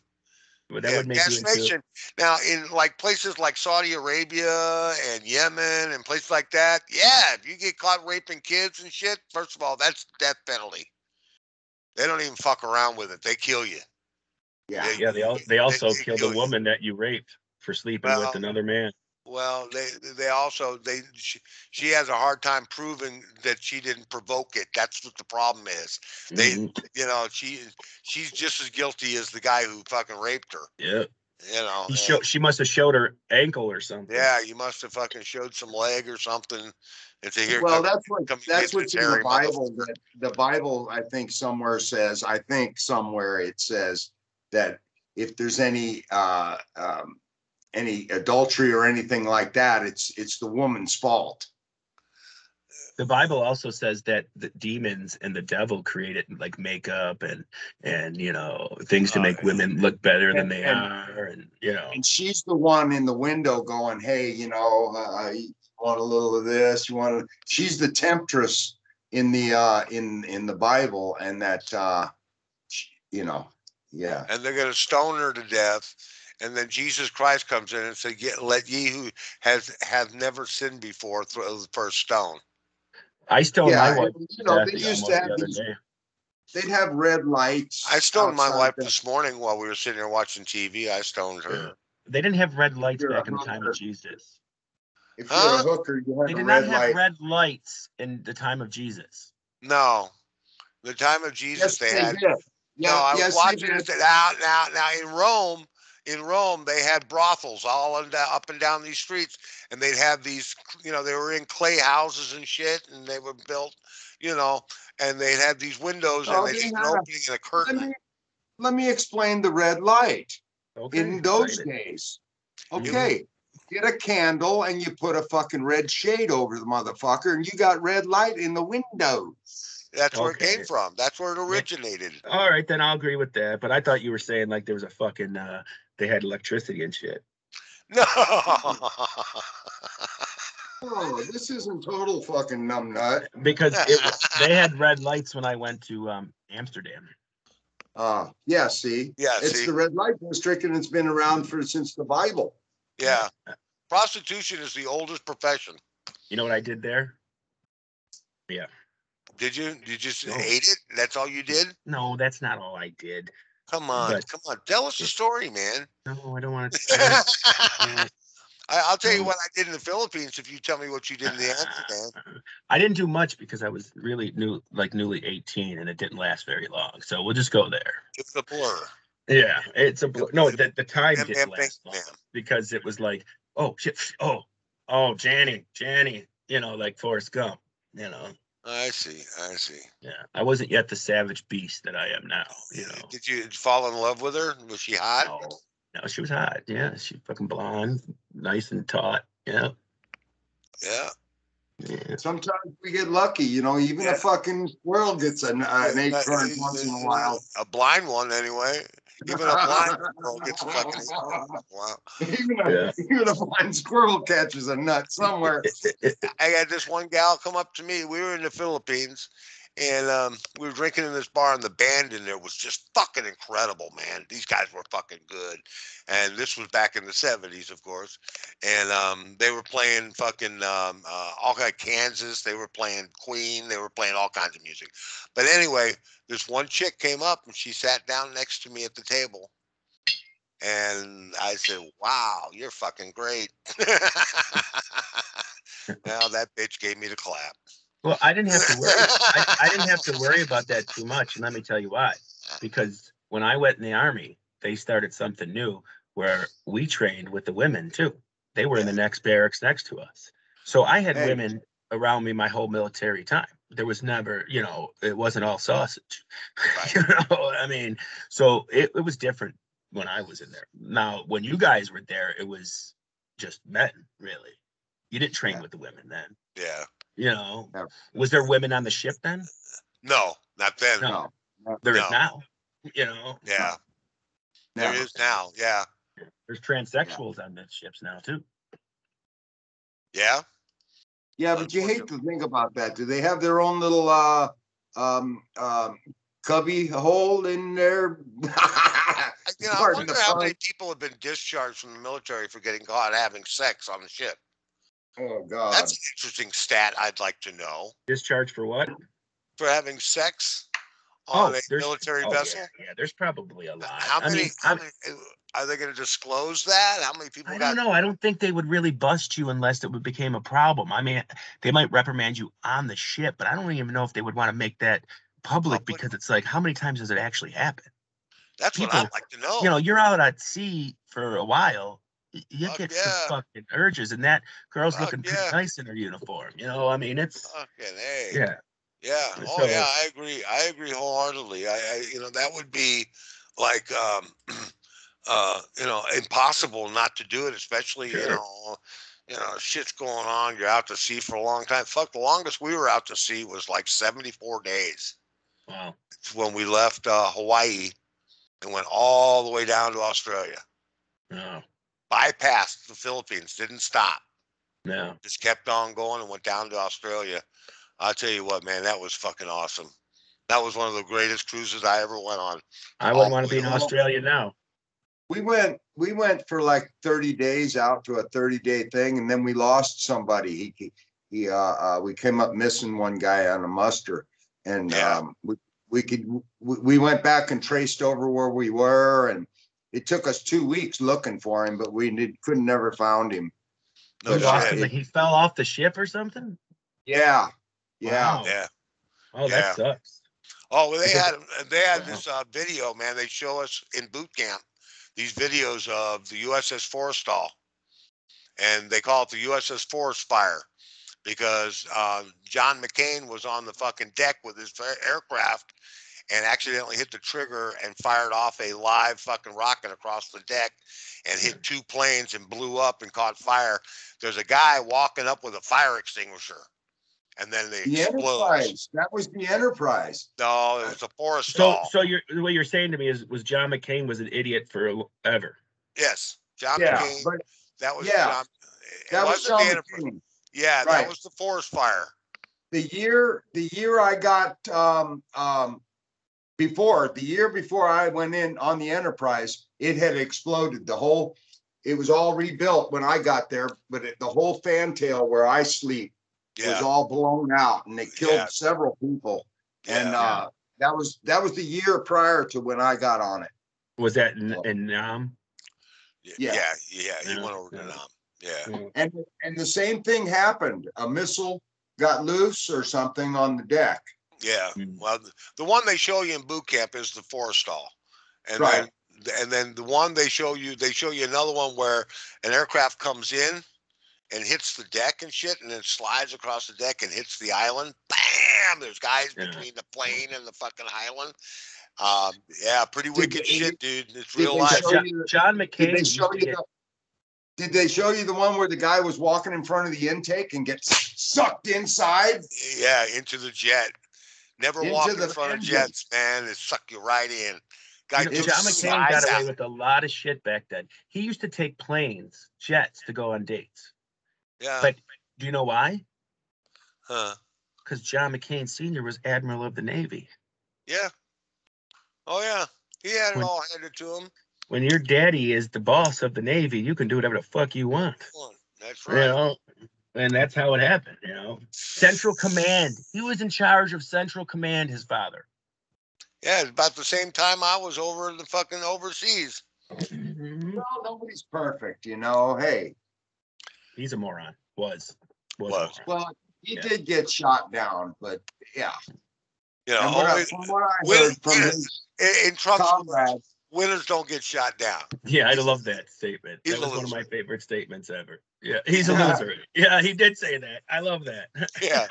But that would make you into. Castration. Now, in like places like Saudi Arabia and Yemen and places like that, yeah, if you get caught raping kids and shit, first of all, that's death penalty. They don't even fuck around with it. They kill you. Yeah. Yeah, they also they killed kill a you. woman that you raped for sleeping Well, with another man. Well, they also she has a hard time proving that she didn't provoke it. That's what the problem is. They Mhm. she's just as guilty as the guy who fucking raped her. Yeah. And, She must have showed her ankle or something. yeah, you must have fucking showed some leg or something. And say here, Well, come that's get what's this in the hairy Bible. motherfucker. That the Bible, I think somewhere it says that if there's any adultery or anything like that, it's the woman's fault. The Bible also says that the demons and the devil created like makeup and things to make women look better than they are, and And she's the one in the window going, "Hey, you want a little of this? You want to?" She's the temptress in the Bible, and that yeah. And they're gonna stone her to death. And then Jesus Christ comes in and says, "Let ye who have never sinned before throw the first stone." I stoned my wife. They used to have these. They'd have red lights. I stoned my wife outside this morning while we were sitting here watching TV. I stoned her. They didn't have red lights You're back in the a time hunter. of Jesus. If you're a Huh? hooker, you They had a did not red have light. red lights in the time of Jesus. No. The time of Jesus, Yes, they they had. did. No, Yeah, I was yes, they watching did. this. Now in Rome, they had brothels all up and down these streets, and they'd have these. They were in clay houses and shit, and they were built, you know, and they'd have these windows, and Oh, they'd they have an had. opening and a Let curtain. me let me explain the red light Okay, in explain those it. days. It, Mhm. Okay, get a candle and you put a fucking red shade over the motherfucker, and you got red light in the windows. that's where it came Okay. from. That's where it Yeah. originated. All right, then I'll agree with that. But I thought you were saying like there was a fucking they had electricity and shit. No. Oh, this isn't total fucking numbnut. Because they had red lights when I went to Amsterdam. Yeah, see, Yeah. it's See. the red light district, and it's been around since the Bible. Yeah. Prostitution is the oldest profession. You know what I did there? Yeah. Did you? You just No, ate it? That's all you did? no, that's not all I did. Come on, But come on. Tell us the story, man. no, I don't want to. I don't. No, I'll tell you no. what I did in the Philippines if you tell me what you did in the Amsterdam. I didn't do much because I was really new, like newly 18, and it didn't last very long. So we'll just go there. It's a blur. Yeah, it's a no. The time Bam, didn't bam, bam, last long bam. because it was like, oh shit, oh, Janny, like Forrest Gump. I see. I see. Yeah, I wasn't yet the savage beast that I am now. Did you fall in love with her? Was she hot? No, no, she was hot. Yeah, she fucking blonde, nice and taut. Yeah, Yeah. yeah. Sometimes we get lucky, even Yeah. a fucking squirrel gets an acorn once in a while. A blind one, anyway. Even a blind girl gets a fucking acorn. Wow. Yeah. Even a blind squirrel catches a nut somewhere. I had this one gal come up to me. We were in the Philippines, and we were drinking in this bar, and the band in there was just fucking incredible, man. These guys were fucking good, and this was back in the '70s, of course. And they were playing fucking all kind of Kansas. They were playing Queen. They were playing all kinds of music. But anyway, this one chick came up, and she sat down next to me at the table. And I said, "Wow, you're fucking great." Now that bitch gave me the clap. Well, I didn't have to worry. I didn't have to worry about that too much, and let me tell you why. Because when I went in the army, they started something new where we trained with the women too. They were in the next barracks next to us, so I had Hey. women around me my whole military time. There was never, it wasn't all sausage. Right. I mean, so it was different when I was in there. Now, when you guys were there, it was just men, really. You didn't train Yeah. with the women then. Yeah. Never. Was there women on the ship then? No, not then. No, No, there is No. now. Yeah. There never. is now. Yeah. There's transsexuals on the ships now too. Yeah. Yeah, but you hate to think about that. Do they have their own little cubby hole in there? I Pardon wonder the how pun. many people have been discharged from the military for getting caught having sex on the ship. Oh God. That's an interesting stat I'd like to know. Discharged for what? For having sex on a there's military oh vessel? yeah, there's probably a lot. How I many? mean, How many? Are they going to disclose that? How many people I got? don't know. I don't think they would really bust you unless it became a problem. I mean, they might reprimand you on the ship, but I don't even know if they would want to make that public Public? because it's like, how many times does it actually happen? That's what I'd People, like to know. you're out at sea for a while. You Fuck get some yeah. fucking urges, and that girl's Fuck looking pretty yeah. nice in her uniform. I mean, it's Fucking A. yeah. Yeah. Oh yeah, So I agree. I agree wholeheartedly. That would be like impossible not to do it, especially, sure. shit's going on. You're out to sea for a long time. Fuck, the longest we were out to sea was like 74 days. Wow. It's when we left Hawaii and went all the way down to Australia. No. Bypassed the Philippines, didn't stop. No. Just kept on going and went down to Australia. I'll tell you what, man, that was fucking awesome. That was one of the greatest cruises I ever went on. I All wouldn't the want to way be in to Australia now. We went for like 30 days out to a 30-day thing, and then we lost somebody. We came up missing one guy on a muster, and Yeah. we went back and traced over where we were, and it took us 2 weeks looking for him, but we couldn't never found him. No He lost shit. him. He fell off the ship or something. Yeah, yeah. Wow. Yeah. Oh, that Yeah. sucks. Oh, well, Because they had wow. this video, man. They show us in boot camp these videos of the USS Forrestal, and they call it the USS Forest Fire because John McCain was on the fucking deck with his aircraft and accidentally hit the trigger and fired off a live fucking rocket across the deck and hit two planes and blew up and caught fire. There's a guy walking up with a fire extinguisher, and then it The explodes. Enterprise. That was the Enterprise. No, it was a So Forrestal. what you're saying to me is was John McCain was an idiot forever. Yes, John Yeah, McCain. but That was yeah, John. It that was wasn't the Sean Enterprise. McCain. Yeah, that Right. was the forest fire. The year I got the year before I went in on the Enterprise, it had exploded. It was all rebuilt when I got there, but the whole fantail where I sleep was Yeah, all blown out, and it killed Yeah. several people. And yeah. that was the year prior to when I got on it. Was that in Nam? Yeah. Yeah. He Yeah, went over to yeah. Nam. Yeah. And the same thing happened. A missile got loose or something on the deck. Yeah. Mm. Well, the one they show you in boot camp is the Forrestal, and Right. then the one they show you another one where an aircraft comes in and hits the deck and shit, and then slides across the deck and hits the island. Bam! There's guys Yeah. between the plane and the fucking island. Yeah, pretty Did wicked they- shit, dude. It's did real they life. show you- John Did McCain they used show to you get Did they show you the one where the guy was walking in front of the intake and gets sucked inside Yeah, into the jet. Never into walk in the front of engine? jets, man. They suck you right in. Guy took John the McCain got sides away out. with a lot of shit back then. He used to take planes, jets to go on dates. Yeah. But do you know why? Huh. Because John McCain Sr. was Admiral of the Navy. Yeah. Oh yeah. He had it When- all handed to him. When your daddy is the boss of the Navy, you can do whatever the fuck you want. That's You right. know, and that's how it happened. You know, Central Command. He was in charge of Central Command. His father. Yeah, it's about the same time I was over the fucking overseas. Well, nobody's perfect, you know. Hey, He's a moron. Was. A Was. moron. well, he Yeah. did get shot down, but yeah. You know, And what only, from what I when- heard from his in trucks, comrades, winners don't get shot down. Yeah, I love that statement. He's That a was one of loser. my favorite statements ever. Yeah, he's a loser. Yeah, he did say that. I love that. Yeah.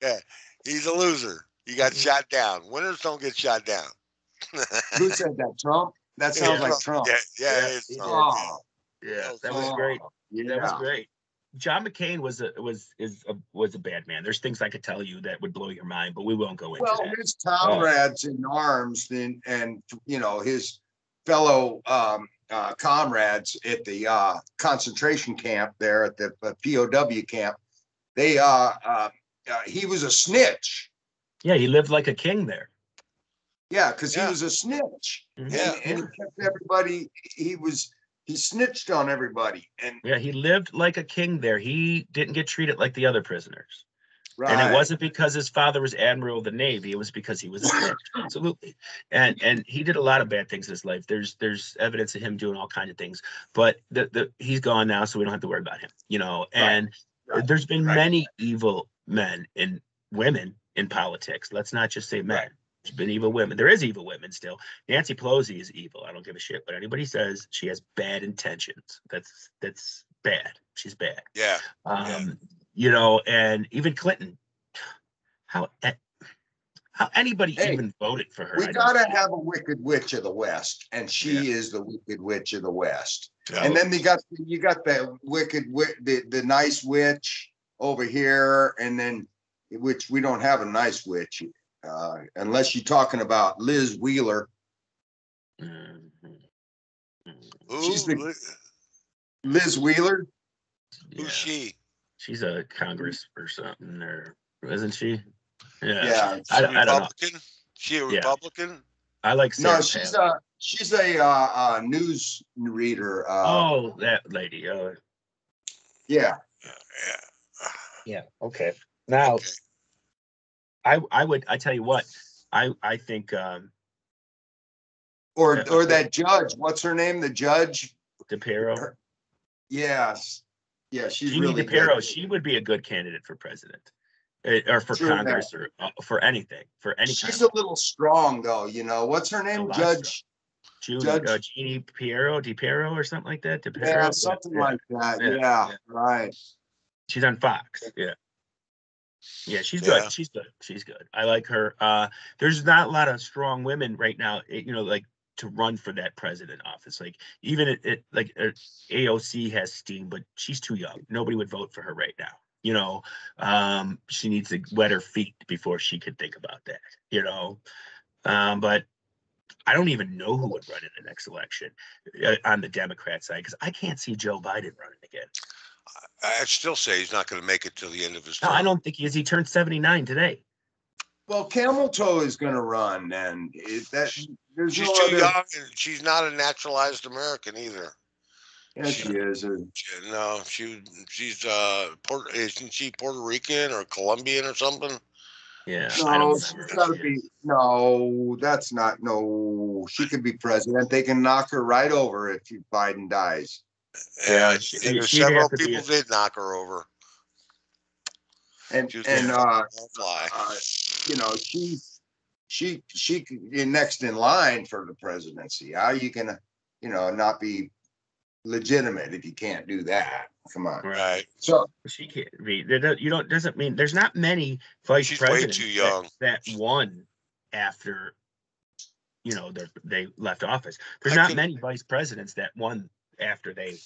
Yeah. He's a loser. He got shot down. Winners don't get shot down. who said that? Trump? That sounds Yeah. like Trump. Yeah, Yeah, it's he Trump. Oh, Yeah, Oh, that was oh, great. yeah. That was great. John McCain was a bad man. There's things I could tell you that would blow your mind, but we won't go into Well, that. his comrades in arms and you know his fellow comrades at the concentration camp there at the POW camp, they he was a snitch. Yeah, he lived like a king there. Yeah, because he Yeah. was a snitch. Yeah. And he kept everybody. He snitched on everybody. And Yeah, he lived like a king there. He didn't get treated like the other prisoners. right. And it wasn't because his father was admiral of the Navy. It was because he was a snitch. Absolutely. And he did a lot of bad things in his life. There's evidence of him doing all kinds of things. But he's gone now, so we don't have to worry about him. You know, and Right. there's been Right. many evil men and women in politics. Let's not just say men. Right. There's been evil women. There is evil women still. Nancy Pelosi is evil. I don't give a shit. But anybody says she has bad intentions, that's bad. She's bad. Yeah. You know, and even Clinton. How anybody Hey, even voted for her? We I don't gotta see. have a wicked witch of the West, and she is the wicked witch of the West. Yeah. And then you got the wicked the nice witch over here, and then which we don't have a nice witch, unless you're talking about Liz Wheeler. Mhm. She's Who? Liz Wheeler. Yeah. Who's she? She's a Congress or something, or isn't she? Yeah. Yeah. I don't know. Republican? She a Yeah. Republican? I like No, Sarah she's Palin. a news reader. Oh, that lady. Yeah. Yeah. Yeah. Okay. Now, Okay. I tell you what, I think Or that judge. What's her name? The judge. DePiro. Yes. Yeah, she's Jeannie really good. DiPiero, she would be a good candidate for president, or for True that. Congress, or for anything, for any She's kind a little strong though, what's her of a name? lot strong. Judge Jeannie DiPiero or something like that. Yeah, DiPiero, something like that. Yeah, right. She's on Fox. Yeah, she's Yeah. good. She's good. I like her. There's not a lot of strong women right now, like to run for that president office. Like even AOC has steam, but she's too young. Nobody would vote for her right now. She needs to wet her feet before she could think about that. But I don't even know who would run in the next election on the Democrat side, because I can't see Joe Biden running again. I'd still say he's not going to make it till the end of his No, term. I don't think he is. He turned 79 today. Well, Camel Toe is going to run, and there's She's no too other. young, and she's not a naturalized American either. Yeah, she is. No, she's isn't she Puerto Rican or Colombian or something? Yeah, I No, don't she's remember got who to she be. is. No, that's not. No, she could be president. They can knock her right over if Biden dies. Yeah, And she'd several have to be people did knock her over. And She was and fly. she next in line for the presidency. How are you gonna, not be legitimate if you can't do that? Come on. Right. So she can't be. Doesn't mean there's not many vice She's way presidents too young. that won after they left office. There's I not think- many vice presidents that won after they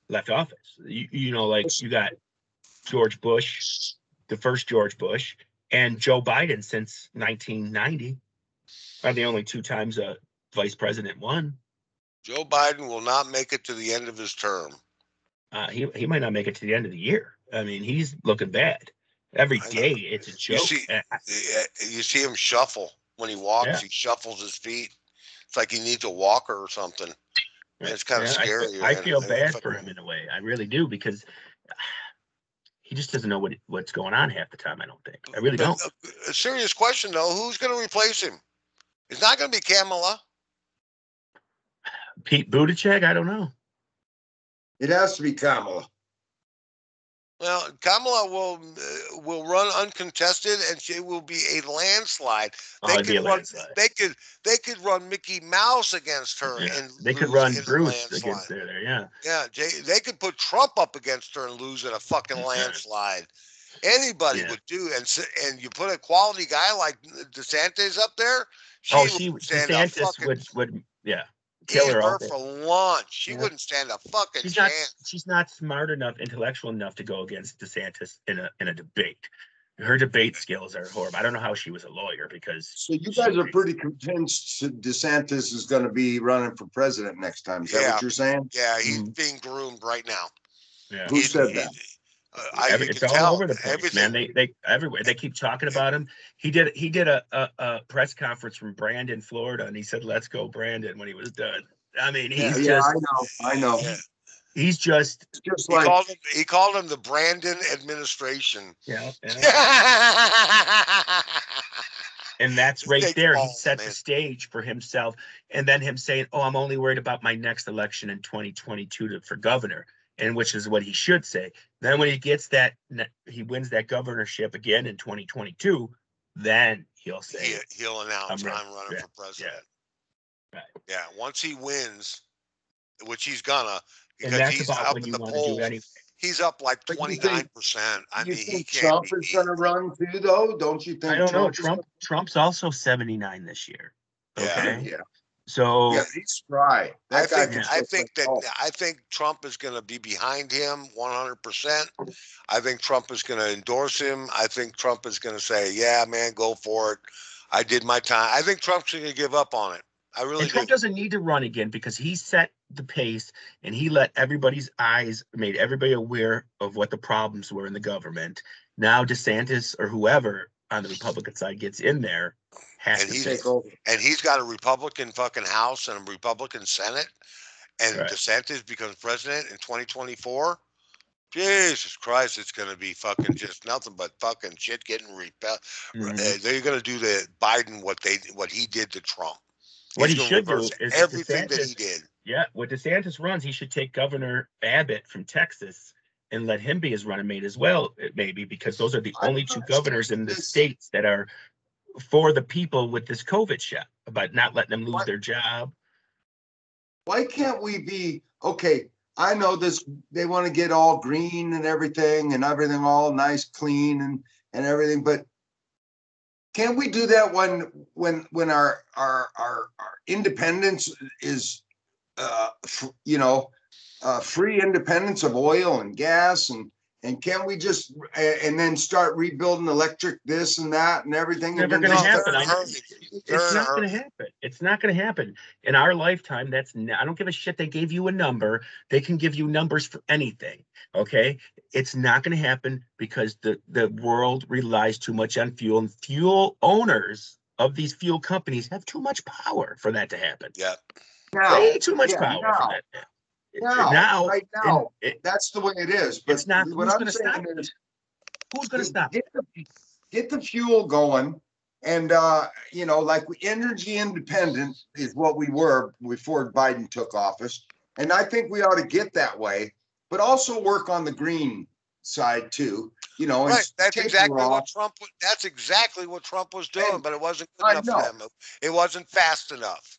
left office. Like you got George Bush, the first George Bush, and Joe Biden since 1990 are the only two times a vice president won. Joe Biden will not make it to the end of his term. He might not make it to the end of the year. I mean, he's looking bad. Every day it's a joke. You see him shuffle when he walks. Yeah. He shuffles his feet. It's like he needs a walker or something. And it's kind of scary. I feel bad for him in a way. I really do, because he just doesn't know what's going on half the time. I don't think. I really don't. A serious question though: who's going to replace him? It's not going to be Kamala. Pete Buttigieg? I don't know. it has to be Kamala. Well, Kamala will run uncontested, and it will be a landslide. It'd be a landslide. They could run Mickey Mouse against her, Yeah. and They could lose run in a Bruce landslide. against there. Yeah. Yeah, they could put Trump up against her and lose in a fucking landslide. Anybody would do, and you put a quality guy like DeSantis up there. DeSantis would kill eat her all her day. for lunch. She wouldn't stand a fucking chance. She's not smart enough, intellectual enough to go against DeSantis in a debate. Her debate skills are horrible. I don't know how she was a lawyer, because. So you guys are pretty convinced DeSantis is going to be running for president next time. Is that what you're saying? Yeah, he's being groomed right now. Yeah. Who said that? It's all over the place, everything. Man. They everywhere. They keep talking about him. He did a press conference from Brandon, Florida, and he said, "Let's go, Brandon," when he was done. I mean, I know. He's just like he called him the Brandon administration. Yeah. And that's right there. He set the stage for himself, and then him saying, "Oh, I'm only worried about my next election in 2022 for governor," and which is what he should say. Then when he gets he wins that governorship again in 2022, then he'll say he'll announce, "I'm running for president." Yeah. Right. Yeah. Once he wins, which he's gonna, because he's up in the polls. Anyway. He's up like 29%. I mean, he Trump is going to run too, though. Don't you think? I don't know. Trump's also 79 this year. Okay. Yeah. So he's right. I think Trump is going to be behind him 100%. I think Trump is going to endorse him. I think Trump is going to say, "Yeah, man, go for it. I did my time." I think Trump's going to give up on it. I really do. Trump doesn't need to run again, because he set the pace and he let made everybody aware of what the problems were in the government. Now DeSantis or whoever on the Republican side gets in there has to take over. And he's got a Republican fucking House and a Republican Senate, and DeSantis becomes president in 2024. Jesus Christ, it's going to be fucking just nothing but fucking shit getting repelled. They're going to do to Biden what he did to Trump. What he should do is everything that he did. Yeah, when DeSantis runs, he should take Governor Abbott from Texas and let him be his running mate as well, maybe, because those are the I only don't two understand governors in the this. states that are for the people with this COVID shot, about not letting them lose Why, their job. why can't we be okay? I know this. They want to get all green and everything all nice, clean and everything, but can't we do that when our independence is free independence of oil and gas and can't we just and then start rebuilding electric this and that and everything and Never then going to No, just they're happen. in a I know hurry. They're it's in a not going to hurry. happen. It's not going to happen in our lifetime. I don't give a shit. They gave you a number. They can give you numbers for anything. Okay, it's not going to happen because the world relies too much on fuel, and fuel owners of these fuel companies have too much power for that to happen. Yeah. now, Way too much yeah, power for that. Now, right and now, that's the way it is. But it's not. what Who's I'm going to stop saying it? is Who's going to stop it? get the fuel going. And like energy independent is what we were before Biden took office. And I think we ought to get that way, but also work on the green side too, and Right. That's taper exactly what off. Trump. That's exactly what Trump was doing, And but it wasn't good I enough for know. them. It wasn't fast enough.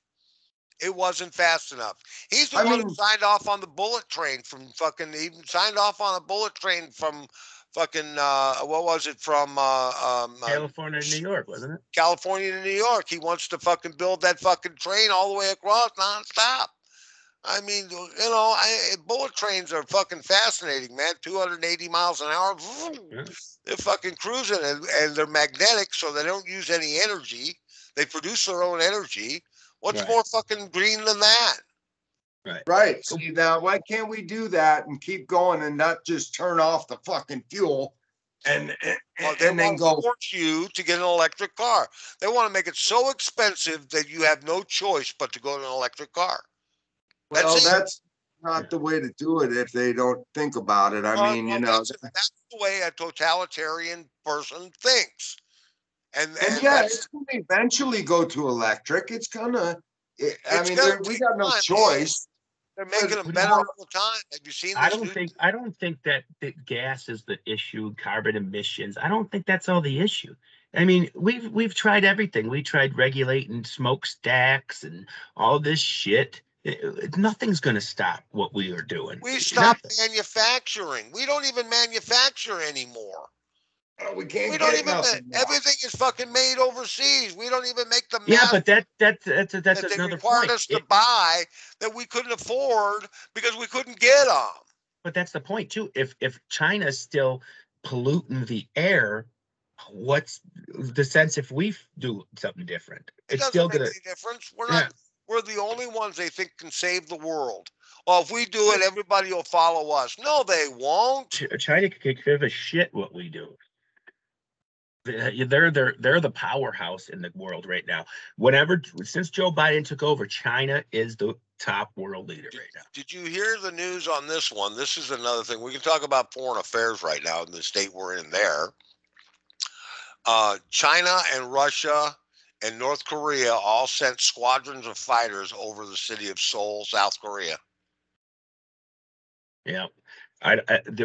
It wasn't fast enough. He's the I one who mean, signed off on the bullet train from fucking. He signed off on a bullet train from fucking. What was it from? California and New York, wasn't it? California to New York. He wants to fucking build that fucking train all the way across nonstop. I mean, bullet trains are fucking fascinating, man. 280 miles an hour. Yeah. They're fucking cruising, and they're magnetic, so they don't use any energy. They produce their own energy. What's Right. more fucking green than that? Right. right. See, now why can't we do that and keep going and not just turn off the fucking fuel and Well, they and then want to go, force you to get an electric car. They want to make it so expensive that you have no choice but to go to an electric car. That's well, it. that's not the way to do it if they don't think about it. I mean, Well, that's the way a totalitarian person thinks, and and yeah, that's it's going to eventually go to electric. It's gonna. I it's mean, gonna we take got no time, man. choice. They're But making them What do you better want? all the time. Have you seen I this don't new? think I don't think that gas is the issue, carbon emissions. I don't think that's all the issue. I mean, we've tried everything. We tried regulating smokestacks and all this shit. Nothing's going to stop what we are doing. We stopped Nothing. manufacturing. We don't even manufacture anymore. we We can't don't get even. nothing now. Everything is fucking made overseas. We don't even make the Yeah, mass but that's that they another required point. us to buy that we couldn't afford because we couldn't get them. But that's the point too. If China's still polluting the air, what's the sense if we do something different? It It's doesn't still make gonna. any difference. We're not. Yeah. We're the only ones they think can save the world. Well, if we do it, everybody will follow us. No, they won't. China could give a shit what we do. They're the powerhouse in the world right now. Whenever since Joe Biden took over, China is the top world leader Did, right now. did you hear the news on this one? This is another thing. We can talk about foreign affairs right now in the state we're in there. China and Russia and North Korea all sent squadrons of fighters over the city of Seoul, South Korea. Yeah,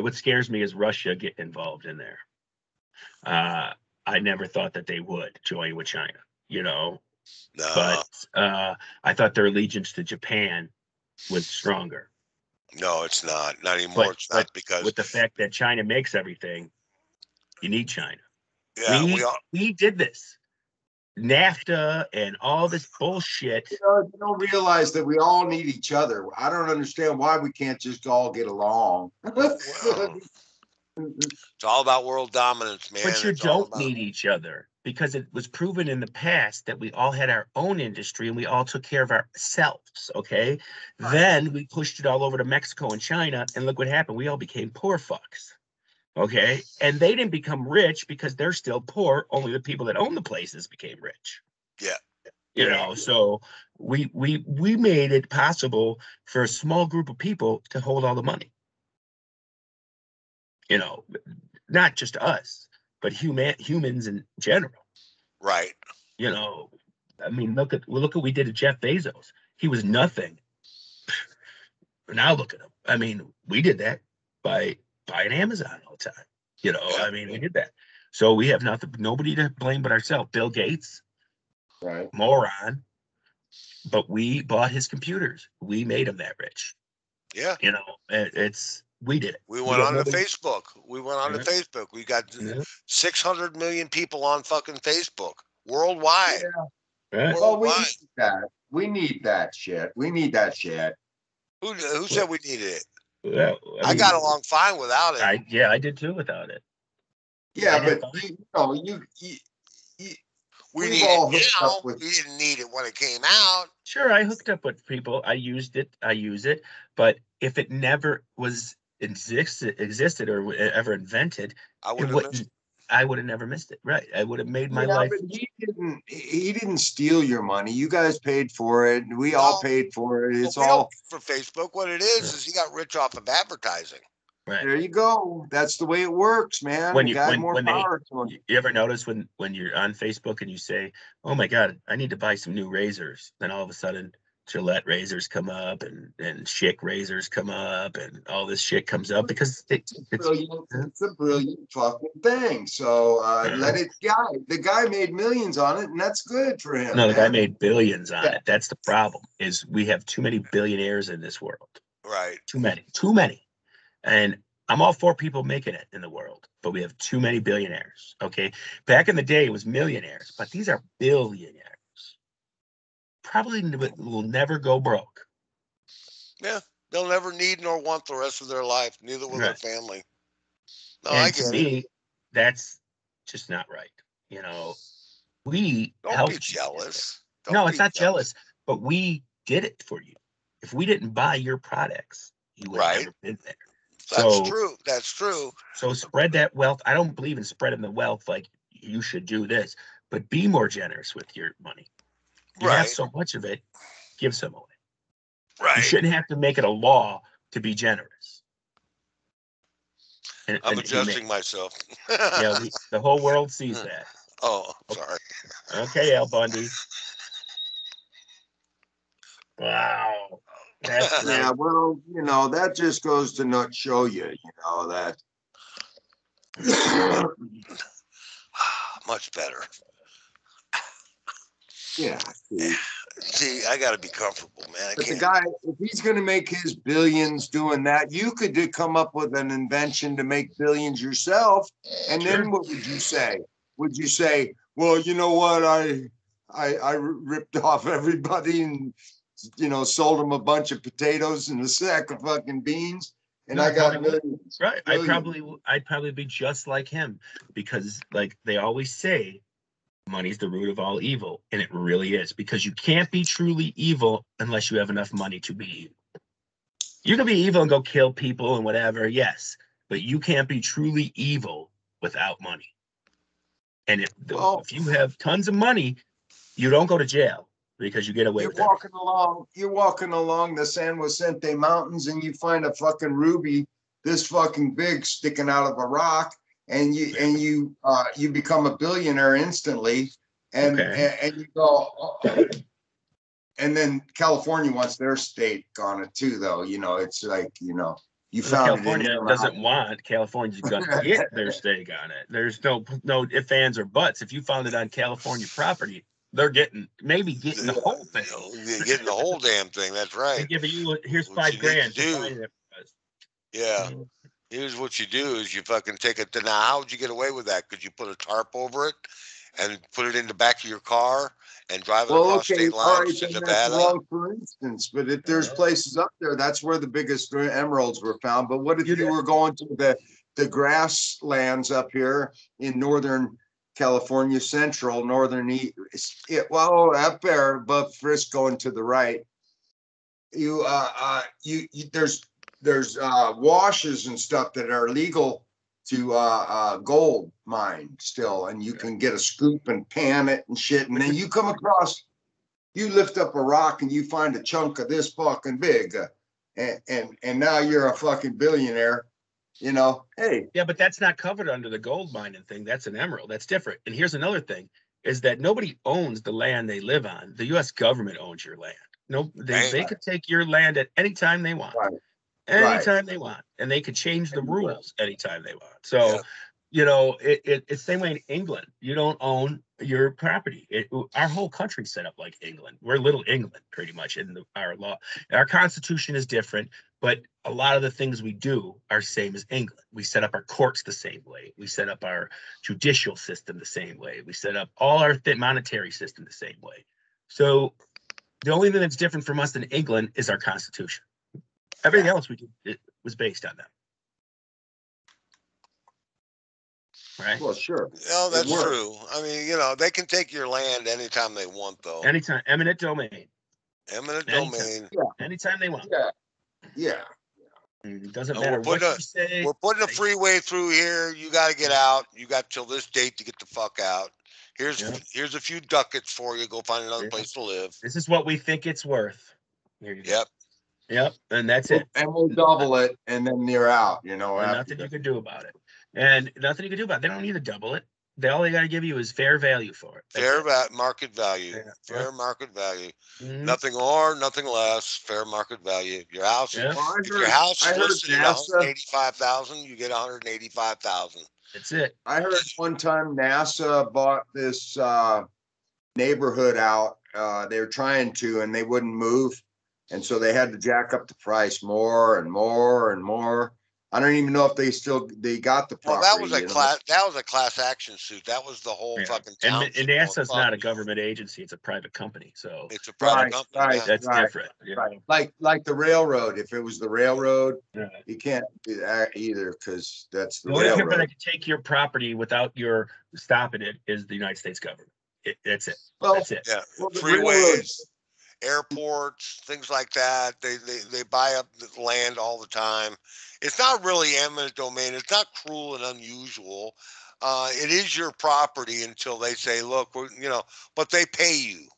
what scares me is Russia getting involved in there. I never thought that they would join with China, but No, I thought their allegiance to Japan was stronger. no, it's not. Not anymore. But It's but not because, with the fact that China makes everything, you need China. yeah, we We all, we did this. NAFTA and all this bullshit. You don't realize that we all need each other. I don't understand why we can't just all get along. well, it's all about world dominance, But man. you It's all don't about, need each other because it was proven in the past that we all had our own industry and we all took care of ourselves. Okay. Then we pushed it all over to Mexico and China. And look what happened. We all became poor fucks. Okay. And they didn't become rich because they're still poor. Only the people that own the places became rich. yeah. So we made it possible for a small group of people to hold all the money. You know, not just us, but humans in general. Right. You know, I mean, look what we did to Jeff Bezos. He was nothing. Now look at him. I mean, we did that by buying Amazon all the time. You know, Yeah. I mean, we did that. So we have nobody to blame but ourselves. Bill Gates, Right. moron, but we bought his computers. We made him that rich. Yeah. You know, we did it. We We went got on to nobody. Facebook. We went on to Yeah, Facebook. We got yeah, 600 million people on fucking Facebook worldwide. Yeah. right. Well, we Worldwide. need that. We need that shit. We need that shit. Who Well, said we needed it? well, I I mean, got along fine without it. I did too without it. I Yeah, did but fine. you We we've need it all hooked up now. with. We didn't need it when it came out. Sure, I hooked up with people. I used it. I use it. But if it never was existed or ever invented, I it would have missed wouldn't. I would have never missed it. Right. I would have made my Yeah, life. but he didn't steal your money. You guys paid for it. We all No, paid for it. but It's we don't all pay for Facebook. What it uh, is he got rich off of advertising. Right. there you go. That's the way it works, man. When you God more when they power to him. you ever notice when you're on Facebook and you say, "Oh my God, I need to buy some new razors," then all of a sudden Gillette razors come up and Schick razors come up and all this shit comes up because it's It's a brilliant fucking thing. So uh, let it the guy made millions on it, and that's good for him, no, the guy man. made billions on Yeah. it. That's the problem. Is we have too many billionaires in this world. Right. Too many. And I'm all for people making it in the world, but we have too many billionaires. Okay. Back in the day, it was millionaires, but these are billionaires. Probably will never go broke. Yeah. They'll never need nor want the rest of their life. Neither will their Right. family. No, I And to get it. me, that's just not right. You know, we Don't be helped you get there. jealous. Don't No, it's be not jealous. jealous, but we did it for you. If we didn't buy your products, you would have Right. never been there. That's So true. That's true. spread that wealth. I don't believe in spreading the wealth like you should do this, but be more generous with your money. You have Right. so much of it, give some away. You Right. shouldn't have to make it a law to be generous I'm and humane. adjusting myself. Yeah, the whole world sees that. Oh, O- sorry. Okay, Al Bundy. Wow, that's Yeah, great. well, that just goes to not show you, that. Much better. Yeah. See. See, I got to be comfortable, man. I But the can't. guy, if he's going to make his billions doing that, you could come up with an invention to make billions yourself. And Sure. then what would you say? Would you say, well, you know what? I ripped off everybody and, sold them a bunch of potatoes and a sack of fucking beans. And No, I I got probably would. millions, Right. billions. I'd probably be just like him because, like they always say, money's the root of all evil, and it really is because you can't be truly evil unless you have enough money to be evil. You can be evil and go kill people and whatever, yes, but you can't be truly evil without money. And Well, if you have tons of money, you don't go to jail because you get away you're with everything. walking along the San Vicente Mountains and you find a fucking ruby this fucking big sticking out of a rock, and you become a billionaire instantly, and Okay. and you go, oh. And then California wants their state on it too, though. It's like, you Well, found it in California your doesn't mountain. want. California's going to get their stake on it. There's no ifs, ands, or buts. If you found it on California property, they're maybe getting the whole thing. Getting the whole damn thing. That's They're right. giving you here's What you need to $5,000 for do, finding it for us. yeah. Mhm. Here's what you do: is you fucking take it to now. How would you get away with that? Could you put a tarp over it and put it in the back of your car and drive it Well, across okay, state all lines right, to then that's Nevada? wrong, for instance. But if there's Uh, places up there, that's where the biggest emeralds were found. But what if you you did. were going to the grasslands up here in northern California, central, northern well, up there above Frisco and to the right, there's washes and stuff that are legal to gold mine still, and you can get a scoop and pan it and shit, and then you lift up a rock and you find a chunk of this fucking big, and now you're a fucking billionaire. Hey, Yeah, but that's not covered under the gold mining thing. That's an emerald. That's different. And here's another thing: is that nobody owns the land they live on. The U.S. government owns your land. No, they Bang. could take your land at any time they want. right. Right. anytime they want, and they could change the Anywhere. rules anytime they want. Yeah. So, it's the same way in England. You don't own your property. Our whole country's set up like England. We're little England, pretty much, in our law. Our constitution is different, but a lot of the things we do are same as England. We set up our courts the same way. We set up our judicial system the same way. We set up all our monetary system the same way. So the only thing that's different from us than England is our constitution. Everything else we did, it was based on that. Right? Well, sure. No, It that's worked. true. I mean, they can take your land anytime they want, though. Anytime, eminent domain. Eminent Anytime. domain. Anytime they want. Yeah. It doesn't And matter what you say. we're putting a freeway through here. You got to get out. You got till this date to get the fuck out. Here's a few ducats for you. Go find another place to live. This is what we think it's worth. Here you go. Yep. Yep, and that's it. And we'll double it, and then you're out. And nothing you can do about it. And nothing you can do about it. They don't need to double it. All they got to give you is fair value for it. Fair market value. Yeah. Fair market value. Mhm. Nothing more, nothing less. Fair market value. Your house. Yeah. Well, If your house I is heard listed at NASA. 185,000, you get 185,000. That's it. I heard one time NASA bought this neighborhood out. They were trying to, and they wouldn't move, and so they had to jack up the price more and more and more. I don't even know if they got the property. Well, that was a class action suit. That was the whole fucking town. And NASA's not a government agency; it's a private company. So it's a private company. Right, yeah. that's different. Right. Like the railroad. If it was the railroad, Yeah. you can't do that either because that's the The only people that railroad. can take your property without your stopping it is the United States government. That's it. Well, That's it. Yeah, well, the freeways, railroads- airports, things like that. They buy up the land all the time. It's not really eminent domain. It's not cruel and unusual. It is your property until they say, "Look, but they pay you."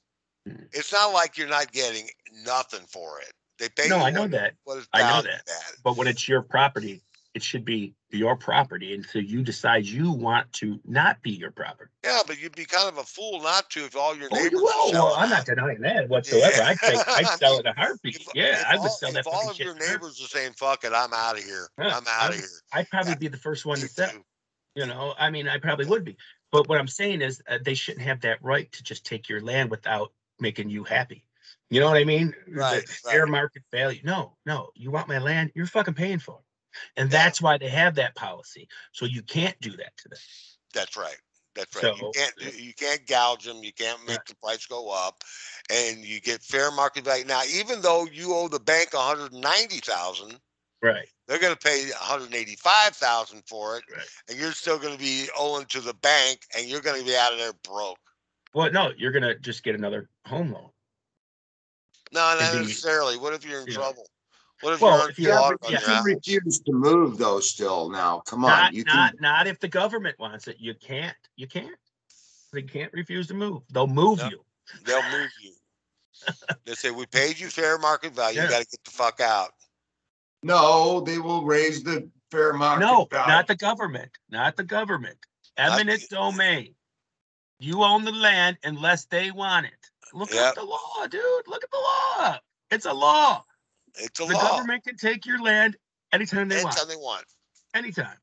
Mhm. It's not like you're not getting nothing for it. They pay No, you. I know that. What is I know valued that. at. But when it's your property, it should be your property until you decide you want to not be your property. Yeah, but you'd be kind of a fool not to if all your Oh, neighbors you are will. Well, selling I'm not out. denying that whatsoever. Yeah. I'd sell it in a heartbeat. I would sell If that fucking all of shit. your in a heartbeat. neighbors are saying, "Fuck it, I'm out of here. Yeah, I'm out of here." I'd probably be the first one Me to sell. too. I mean, I probably would be. But what I'm saying is they shouldn't have that right to just take your land without making you happy. You know what I mean? Right, The fair right. market value. No, you want my land, you're fucking paying for it. And Yeah. that's why they have that policy. So you can't do that to them. That's right. That's right. So You can't gouge them. You can't make the price go up, and you get fair market value. Now, even though you owe the bank 190,000, right. they're going to pay 185,000 for it, Right. and you're still going to be owing to the bank, and you're going to be out of there broke. Well, no, you're gonna just get another home loan. No, not It'd be- necessarily. What if you're in you know. trouble? What if Well, you're if you- underwater on yeah, your You house? refuse to move though. Still now, come on. Not You can. not if the government wants it. You can't. You can't. They can't refuse to move. They'll move No. you. They'll move you. They say, "We paid you fair market value. Yeah. You got to get the fuck out." No, they will raise the fair market No, value. not the government. Not the government. Eminent the- domain. You own the land unless they want it. Look Yep. at the law, dude. Look at the law. It's a law. It's a The law. government can take your land anytime they want. Anytime they want. Anytime.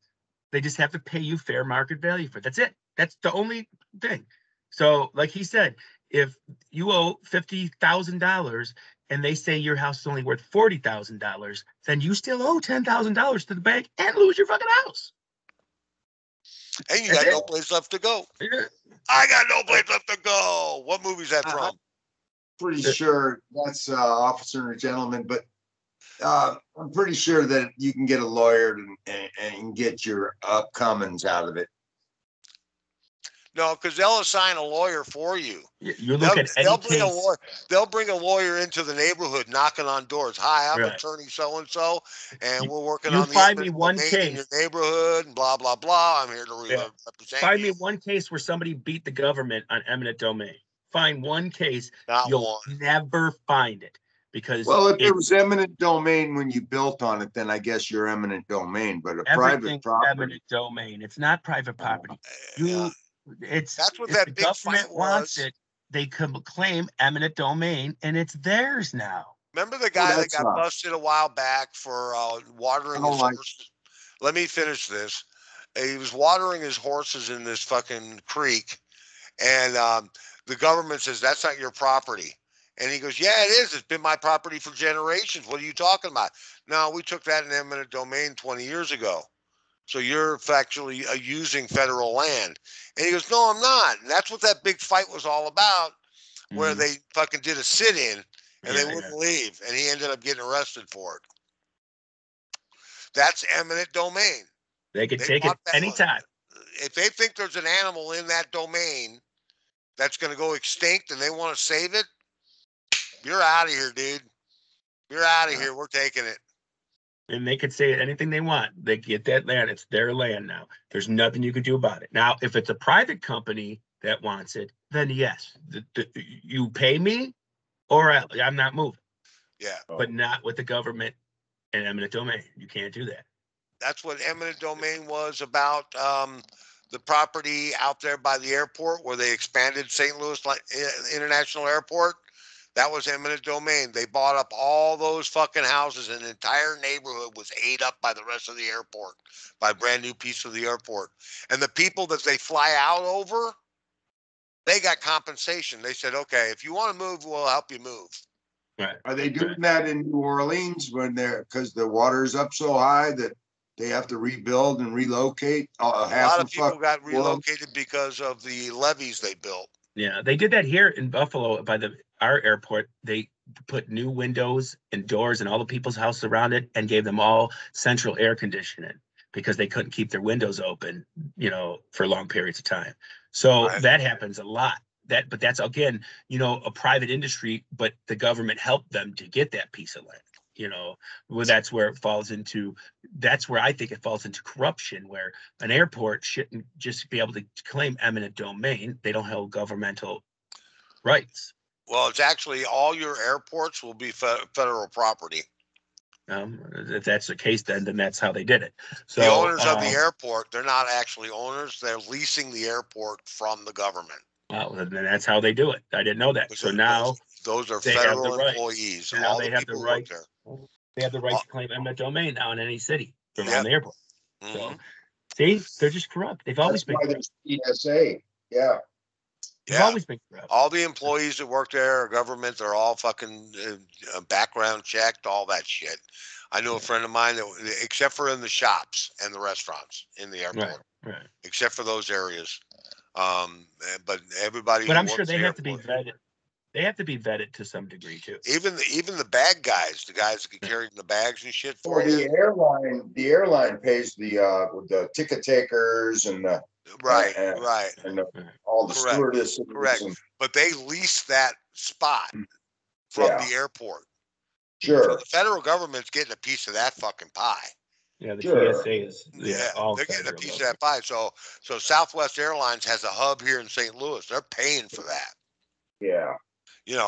They just have to pay you fair market value for it. That's it. That's the only thing. So, like he said, if you owe $50,000 and they say your house is only worth $40,000, then you still owe $10,000 to the bank and lose your fucking house. And you That's got no it. place left to go. Yeah. I got no place left to go. What movie's that from? Pretty sure that's officer and a gentleman, but I'm pretty sure that you can get a lawyer and get your upcomings out of it. No, because they'll assign a lawyer for you. You look at any They'll bring a case. lawyer. They'll bring a lawyer into the neighborhood, knocking on doors. Hi, I'm Right. attorney so and so, and we're working you on the find me eminent one domain in your case. neighborhood, and blah blah blah. I'm here to Yeah. represent Find you. me one case where somebody beat the government on eminent domain. Find one case. Not You'll one. never find it because Well, if it was eminent domain when you built on it, then I guess you're eminent domain. But a private everything's property, eminent domain. It's not private property. Yeah. It's That's what if that the big government fight wants was. it, they can claim eminent domain, and it's theirs now. Remember the Oh, guy that that got sucks. busted a while back for I watering don't his like. horses? Let me finish this. He was watering his horses in this fucking creek, and the government says that's not your property. And he goes, "Yeah, it is. It's been my property for generations. What are you talking about?" No, we took that in eminent domain 20 years ago. So you're factually using federal land. And he goes, "No, I'm not." And that's what that big fight was all about, where Mhm. they fucking did a sit in and they Yeah, yeah. wouldn't leave. And he ended up getting arrested for it. That's eminent domain. They could They take it bought that. anytime. If they think there's an animal in that domain that's going to go extinct and they want to save it, you're out of here, dude. You're out of Yeah. here. We're taking it. And they could say anything they want. They get that land. It's their land now. There's nothing you can do about it. Now, if it's a private company that wants it, then yes, you pay me or I'm not moving, Yeah. but not with the government and eminent domain. You can't do that. That's what eminent domain was about. The property out there by the airport where they expanded St. Louis International Airport. That was eminent domain. They bought up all those fucking houses, and the entire neighborhood was ate up by the rest of the airport, by a brand new piece of the airport. And the people that they fly out over, they got compensation. They said, "Okay, if you want to move, we'll help you move." Right. Are they doing Right. that in New Orleans when they're because the water's up so high that they have to rebuild and relocate A half lot of of people got world? relocated because of the levees they built. Yeah, they did that here in Buffalo by our airport. They put new windows and doors in all the people's houses around it and gave them all central air conditioning because they couldn't keep their windows open, for long periods of time. So Right. that happens a lot. But that's again, a private industry, but the government helped them to get that piece of land. Well, that's where I think it falls into corruption, where an airport shouldn't just be able to claim eminent domain. They don't hold governmental rights. Well, it's actually all your airports will be federal property. If that's the case, then that's how they did it. The So, owners of the airport, they're not actually owners. They're leasing the airport from the government. well, then that's how they do it. I didn't know that. Because So now those are they have the federal right. employees. Now All the they have the people who work right. there. They have the right Uh, to claim eminent domain now in any city around yep. the airport. Hmm. So, see, they're just corrupt. They've always That's been why corrupt. there's PSA. Yeah, They've Yeah. always been corrupt. All the employees that work there are government. They're all fucking background checked, all that shit. I know a Yeah. friend of mine that, except for in the shops and the restaurants in the Right, airport, right. except for those areas. But everybody But who I'm sure works they the have to be airport, vetted. They have to be vetted to some degree too. even the bag guys, the guys that can Yeah. carry the bags and shit for well, you. the airline pays the ticket takers and the Right, and, right, and Right. all the correct, stewardesses correct. and But they lease that spot from yeah, the airport. So sure, the federal government's getting a piece of that fucking pie. Yeah, the sure, TSA is Yeah, all they're getting a federal piece of government. that pie. So Southwest Airlines has a hub here in St. Louis. They're paying for that. yeah,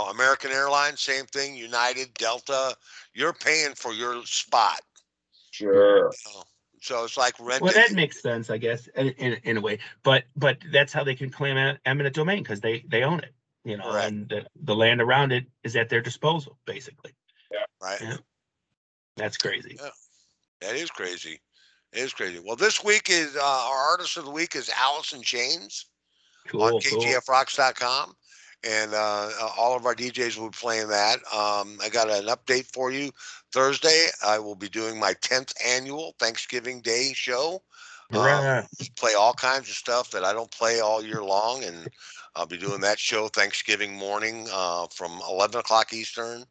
American Airlines, same thing. United, Delta, you're paying for your spot. Right. sure. You know? So it's like Well, renting. that makes sense, I guess, in a way. But that's how they can claim eminent domain because they own it, Correct. and the land around it is at their disposal, basically. Yeah. Right. Yeah, that's crazy. Yeah. That is crazy. It is crazy. Well, this week is our artist of the week is Allison Chains on Cool, cool. KGFRocks.com. And all of our DJs will be playing that. I got an update for you. Thursday, I will be doing my 10th annual Thanksgiving Day show. Hurrah. Play all kinds of stuff that I don't play all year long. And I'll be doing that show Thanksgiving morning from 11 o'clock Eastern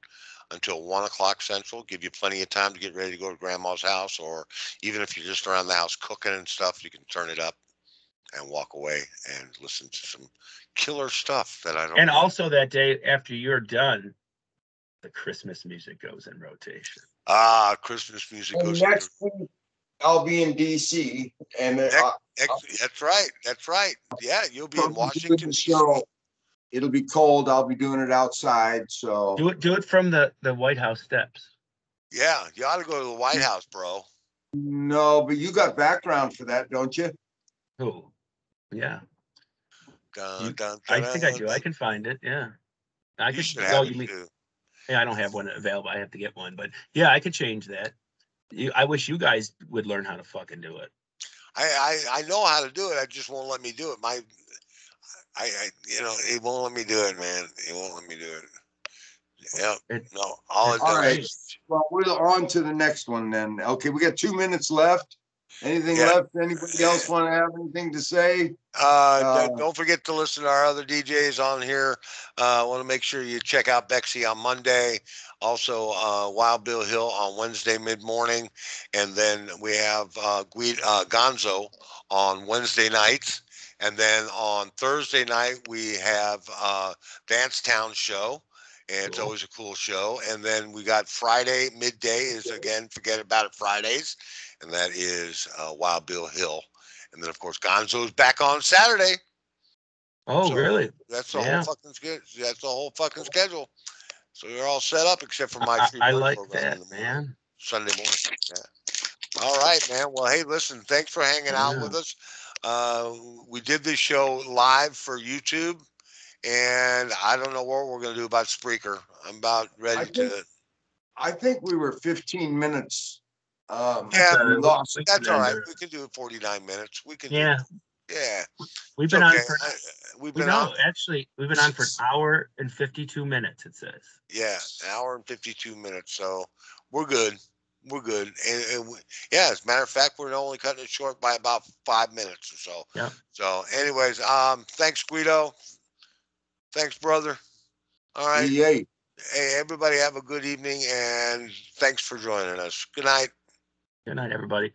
until 1 o'clock Central. Give you plenty of time to get ready to go to grandma's house. Or even if you're just around the house cooking and stuff, you can turn it up and walk away and listen to some killer stuff that I don't And normally. also that day after you're done, the Christmas music goes in rotation. Christmas music And goes into next week I'll be in DC, and that's right. That's right. Yeah, you'll be I'll in be doing Washington the D.C. show. It'll be cold. I'll be doing it outside. So Do it from the White House steps. Yeah, you ought to go to the White House, bro. no, but you got background for that, don't you? Oh, yeah. Dun, You, dun, dun, I think I dun. do. I can find it. Yeah, I You could. should Oh, have it you mean too. Yeah, I don't have one available. I have to get one, but yeah, I could change that. I wish you guys would learn how to fucking do it. I know how to do it. I just won't let me do it. It won't let me do it, man. It won't let me do it. Yep. It No, all it That's All does right. great. is, Well, we're on to the next one then. Okay, we got 2 minutes left. Anything yeah. left? Anybody else want to have anything to say? Don't forget to listen to our other DJs on here. I want to make sure you check out Bexy on Monday. Also, Wild Bill Hill on Wednesday mid morning. And then we have Gonzo on Wednesday nights. And then on Thursday night, we have Dance Town Show. And it's Cool. always a cool show. And then we got Friday midday is again, forget about it Fridays. And that is Wild Bill Hill. And then, of course, Gonzo's back on Saturday. Oh, So really? that's the whole Yeah, fucking That's the whole fucking schedule. So you're all set up except for my free I lunch like program in that, the morning, man. Sunday morning. Yeah. All right, man. Well, hey, listen, thanks for hanging out Yeah. with us. We did this show live for YouTube, and I don't know what we're going to do about Spreaker. I'm about I ready think to. I think we were 15 minutes. That's Yeah, all We right. lost. We can that's all end right. her. We can do 49 minutes. We can do. Yeah, Yeah, we've it's been okay. on for We've we been on. know actually we've been on for an hour and 52 minutes. It says. Yeah, an hour and 52 minutes. So we're good. We're good. Yeah, as a matter of fact, we're only cutting it short by about 5 minutes or so. Yeah. So, anyways, thanks, Guido. Thanks, brother. All right. EA. Hey, everybody, have a good evening, and thanks for joining us. Good night. Good night, everybody.